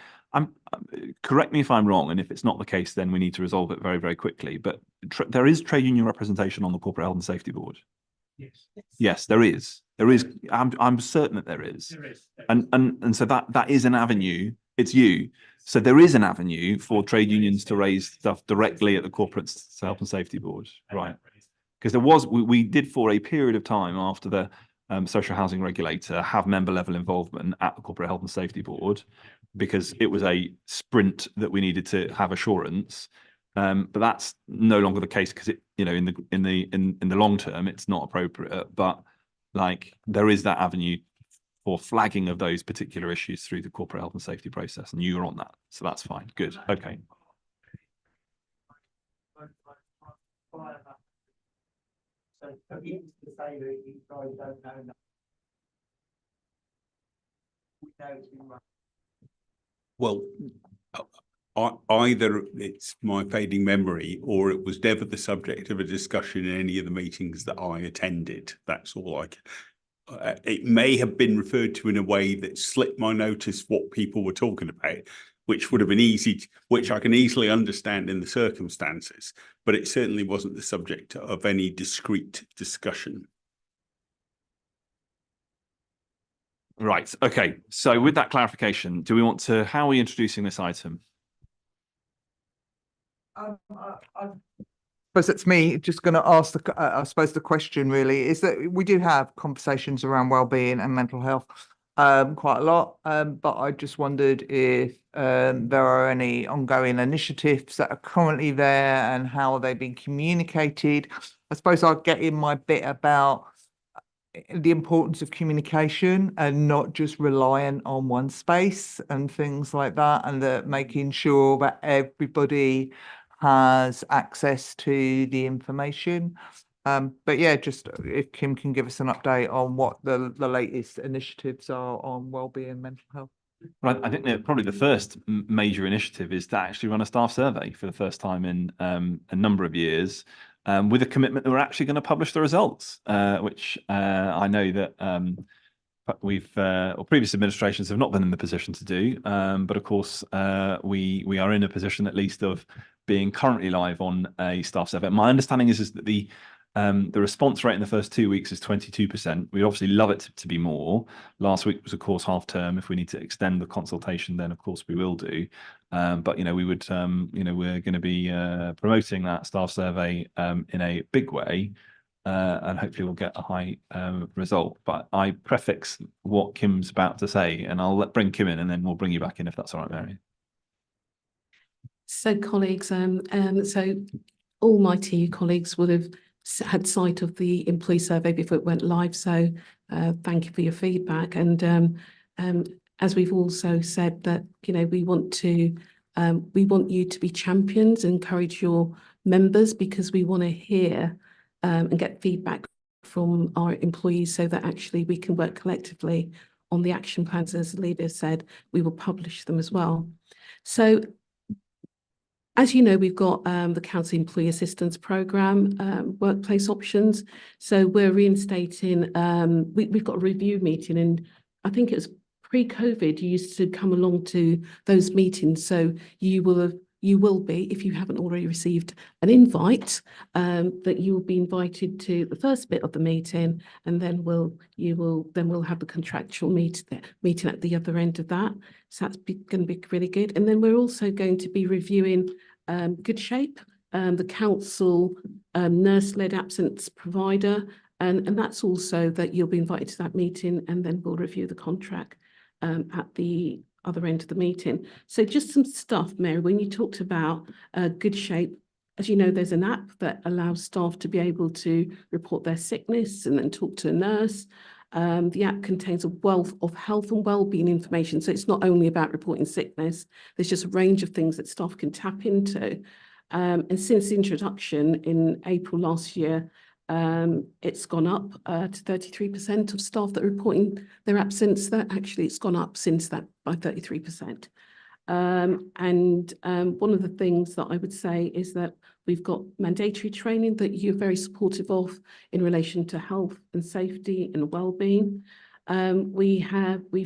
correct me if I'm wrong, and if it's not the case, then we need to resolve it very, very quickly. But there is trade union representation on the Corporate Health and Safety Board. Yes. Yes, there is. There is. I'm certain that there is. There is. And so that is an avenue. It's you. So there is an avenue for trade unions to raise stuff directly at the Corporate Health and Safety Board, right? Because there was, we did for a period of time after the social housing regulator have member level involvement at the Corporate Health and Safety Board, because it was a sprint that we needed to have assurance. But that's no longer the case, because it, you know, in the long term, it's not appropriate. But like, there is that avenue for flagging of those particular issues through the corporate health and safety process, and you're on that, so that's fine. Good. Okay. Well, either it's my fading memory, or it was never the subject of a discussion in any of the meetings that I attended. That's all I can. It may have been referred to in a way that slipped my notice what people were talking about, which would have been easy, which I can easily understand in the circumstances, but it certainly wasn't the subject of any discrete discussion. Right. Okay. So with that clarification, do we want to, how are we introducing this item? I suppose that's me just going to ask I suppose the question really is that we do have conversations around wellbeing and mental health quite a lot, but I just wondered if there are any ongoing initiatives that are currently there and how are they being communicated. I suppose I'll get in my bit about the importance of communication and not just reliant on One Space and things like that, and that making sure that everybody has access to the information. But yeah, just if Kim can give us an update on what the latest initiatives are on wellbeing and mental health. Well, I think that probably the first major initiative is to actually run a staff survey for the first time in a number of years, with a commitment that we're actually going to publish the results, which I know that or previous administrations have not been in the position to do. But of course, we are in a position at least of being currently live on a staff survey. My understanding is that the response rate in the first 2 weeks is 22%. We obviously love it to be more. Last week was, of course, half term. If we need to extend the consultation, then of course we will do. But we would, we're going to be promoting that staff survey in a big way, and hopefully we'll get a high result. But I prefix what Kim's about to say, and I'll bring Kim in, and then we'll bring you back in if that's all right, Mary. So colleagues, so all my TU colleagues would have had sight of the employee survey before it went live. So thank you for your feedback. And as we've also said that, we want you to be champions, encourage your members, because we want to hear and get feedback from our employees so that actually we can work collectively on the action plans. As the leader said, we will publish them as well. So as you know, we've got the Council Employee Assistance Programme, workplace options. So we're reinstating, we've got a review meeting, and I think it was pre-COVID, you used to come along to those meetings. So you will be, if you haven't already received an invite, that you will be invited to the first bit of the meeting, and then we'll have the contractual meeting at the other end of that. So that's going to be really good. And then we're also going to be reviewing Good Shape, the council nurse-led absence provider, and that's also that you'll be invited to that meeting, and then we'll review the contract at the other end of the meeting. So just some stuff, Mary, when you talked about Good Shape, as you know, there's an app that allows staff to be able to report their sickness and then talk to a nurse. The app contains a wealth of health and wellbeing information. So it's not only about reporting sickness, there's just a range of things that staff can tap into. And since the introduction in April last year, it's gone up to 33% of staff that are reporting their absence. That actually it's gone up since that by 33%. And one of the things that I would say is that we've got mandatory training that you're very supportive of in relation to health and safety and well-being. We've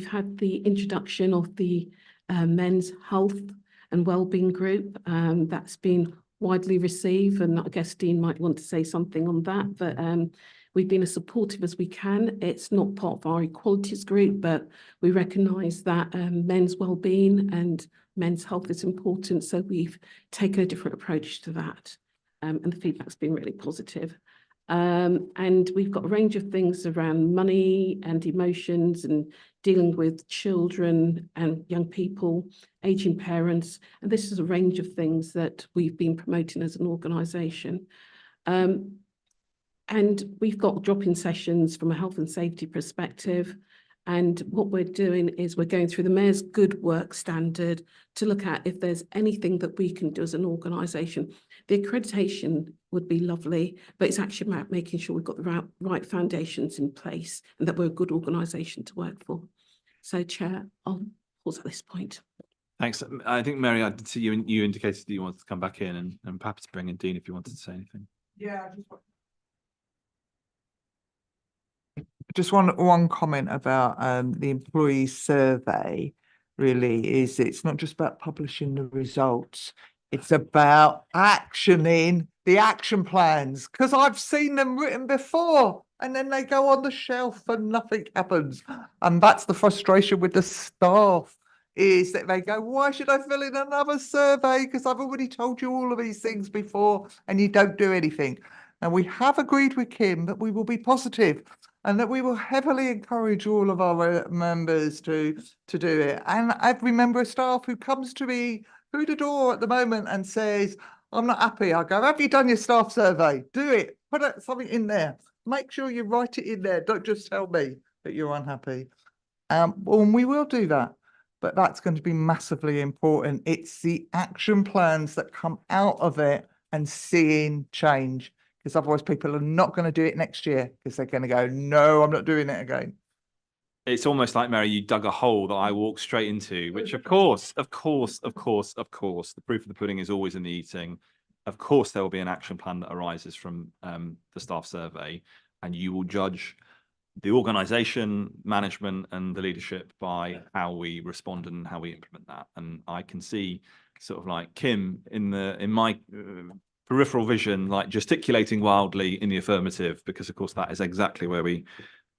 had the introduction of the men's health and well-being group that's been widely received, and I guess Dean might want to say something on that, but we've been as supportive as we can. It's not part of our equalities group, but we recognise that men's well-being and men's health is important, so we've taken a different approach to that, and the feedback's been really positive. And we've got a range of things around money and emotions and dealing with children and young people, aging parents, and this is a range of things that we've been promoting as an organisation. And we've got drop-in sessions from a health and safety perspective. And what we're doing is we're going through the Mayor's Good Work Standard to look at if there's anything that we can do as an organisation. The accreditation would be lovely, but it's actually about making sure we've got the right foundations in place and that we're a good organisation to work for. So, Chair, I'll pause at this point. Thanks. I think, Mary, I did see you indicated that you wanted to come back in, and perhaps bring in Dean if you wanted to say anything. Yeah, just one comment about the employee survey. Really, is it's not just about publishing the results, it's about actioning the action plans, because I've seen them written before and then they go on the shelf and nothing happens. And that's the frustration with the staff, is that they go, why should I fill in another survey, because I've already told you all of these things before, and you don't do anything. And we have agreed with Kim that we will be positive and that we will heavily encourage all of our members to do it. And every member of staff who comes to me through the door at the moment and says, I'm not happy, I go, have you done your staff survey? Do it, put something in there. Make sure you write it in there. Don't just tell me that you're unhappy. And we will do that, but that's going to be massively important. It's the action plans that come out of it and seeing change, because otherwise people are not going to do it next year, because they're going to go, no, I'm not doing it again. It's almost like, Mary, you dug a hole that I walked straight into, which of course, the proof of the pudding is always in the eating. Of course, there will be an action plan that arises from the staff survey, and you will judge the organisation, management, and the leadership by how we respond and how we implement that. And I can see sort of like Kim in my peripheral vision, like gesticulating wildly in the affirmative, because of course that is exactly where we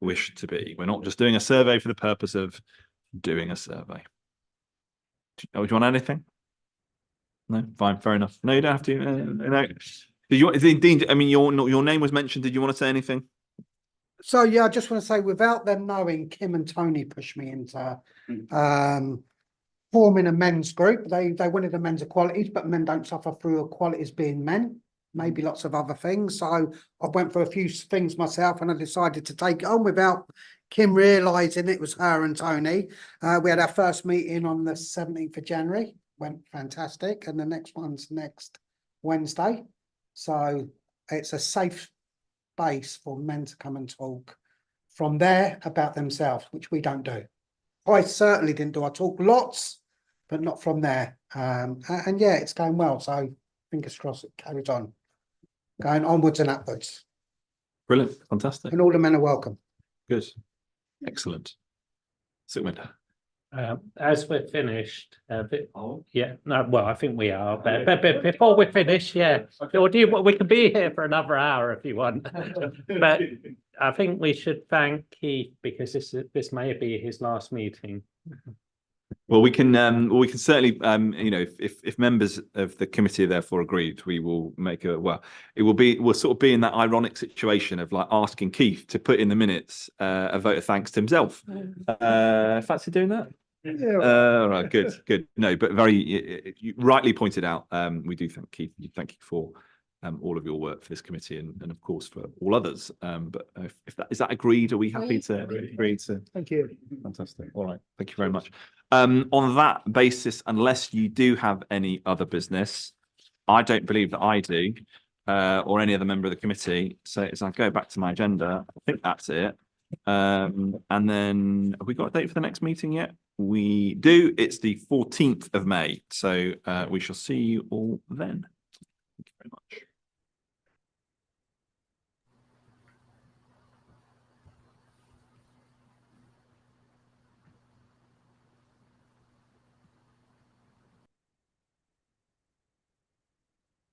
wish to be. We're not just doing a survey for the purpose of doing a survey. Do you want anything? No, fine, fair enough. No, you don't have to. No. Did you? Dean, I mean, your name was mentioned. Did you want to say anything? So yeah, I just want to say, without them knowing, Kim and Tony pushed me into forming a men's group. They wanted a men's equalities, but men don't suffer through equalities being men. Maybe lots of other things. So I went for a few things myself, and I decided to take it on without Kim realising it was her and Tony. We had our first meeting on the 17th of January. Went fantastic, and the next one's next Wednesday. So it's a safe space for men to come and talk from there about themselves, which we don't do. I certainly didn't do. I talk lots, but not from there. And yeah, it's going well. So fingers crossed it carries on. Going onwards and upwards. Brilliant, fantastic. And all the men are welcome. Good, excellent. Sigmund. As we're finished, yeah, no, well, I think we are, but before we finish, yeah, or we can be here for another hour if you want. But I think we should thank Keith, because this may be his last meeting. Well, we can certainly, you know, if members of the committee are therefore agreed, we will make we'll sort of be in that ironic situation of like asking Keith to put in the minutes a vote of thanks to himself. Fancy doing that? Yeah. All right, good. No, but you rightly pointed out, we do thank Keith. Thank you for all of your work for this committee and of course for all others. But if that is that agreed, are we happy to agree to? Thank you. Fantastic. All right. Thank you very much. On that basis, unless you do have any other business, I don't believe that I do, or any other member of the committee. So as I go back to my agenda, I think that's it. And then have we got a date for the next meeting yet? We do. It's the 14th of May. So we shall see you all then. Thank you very much.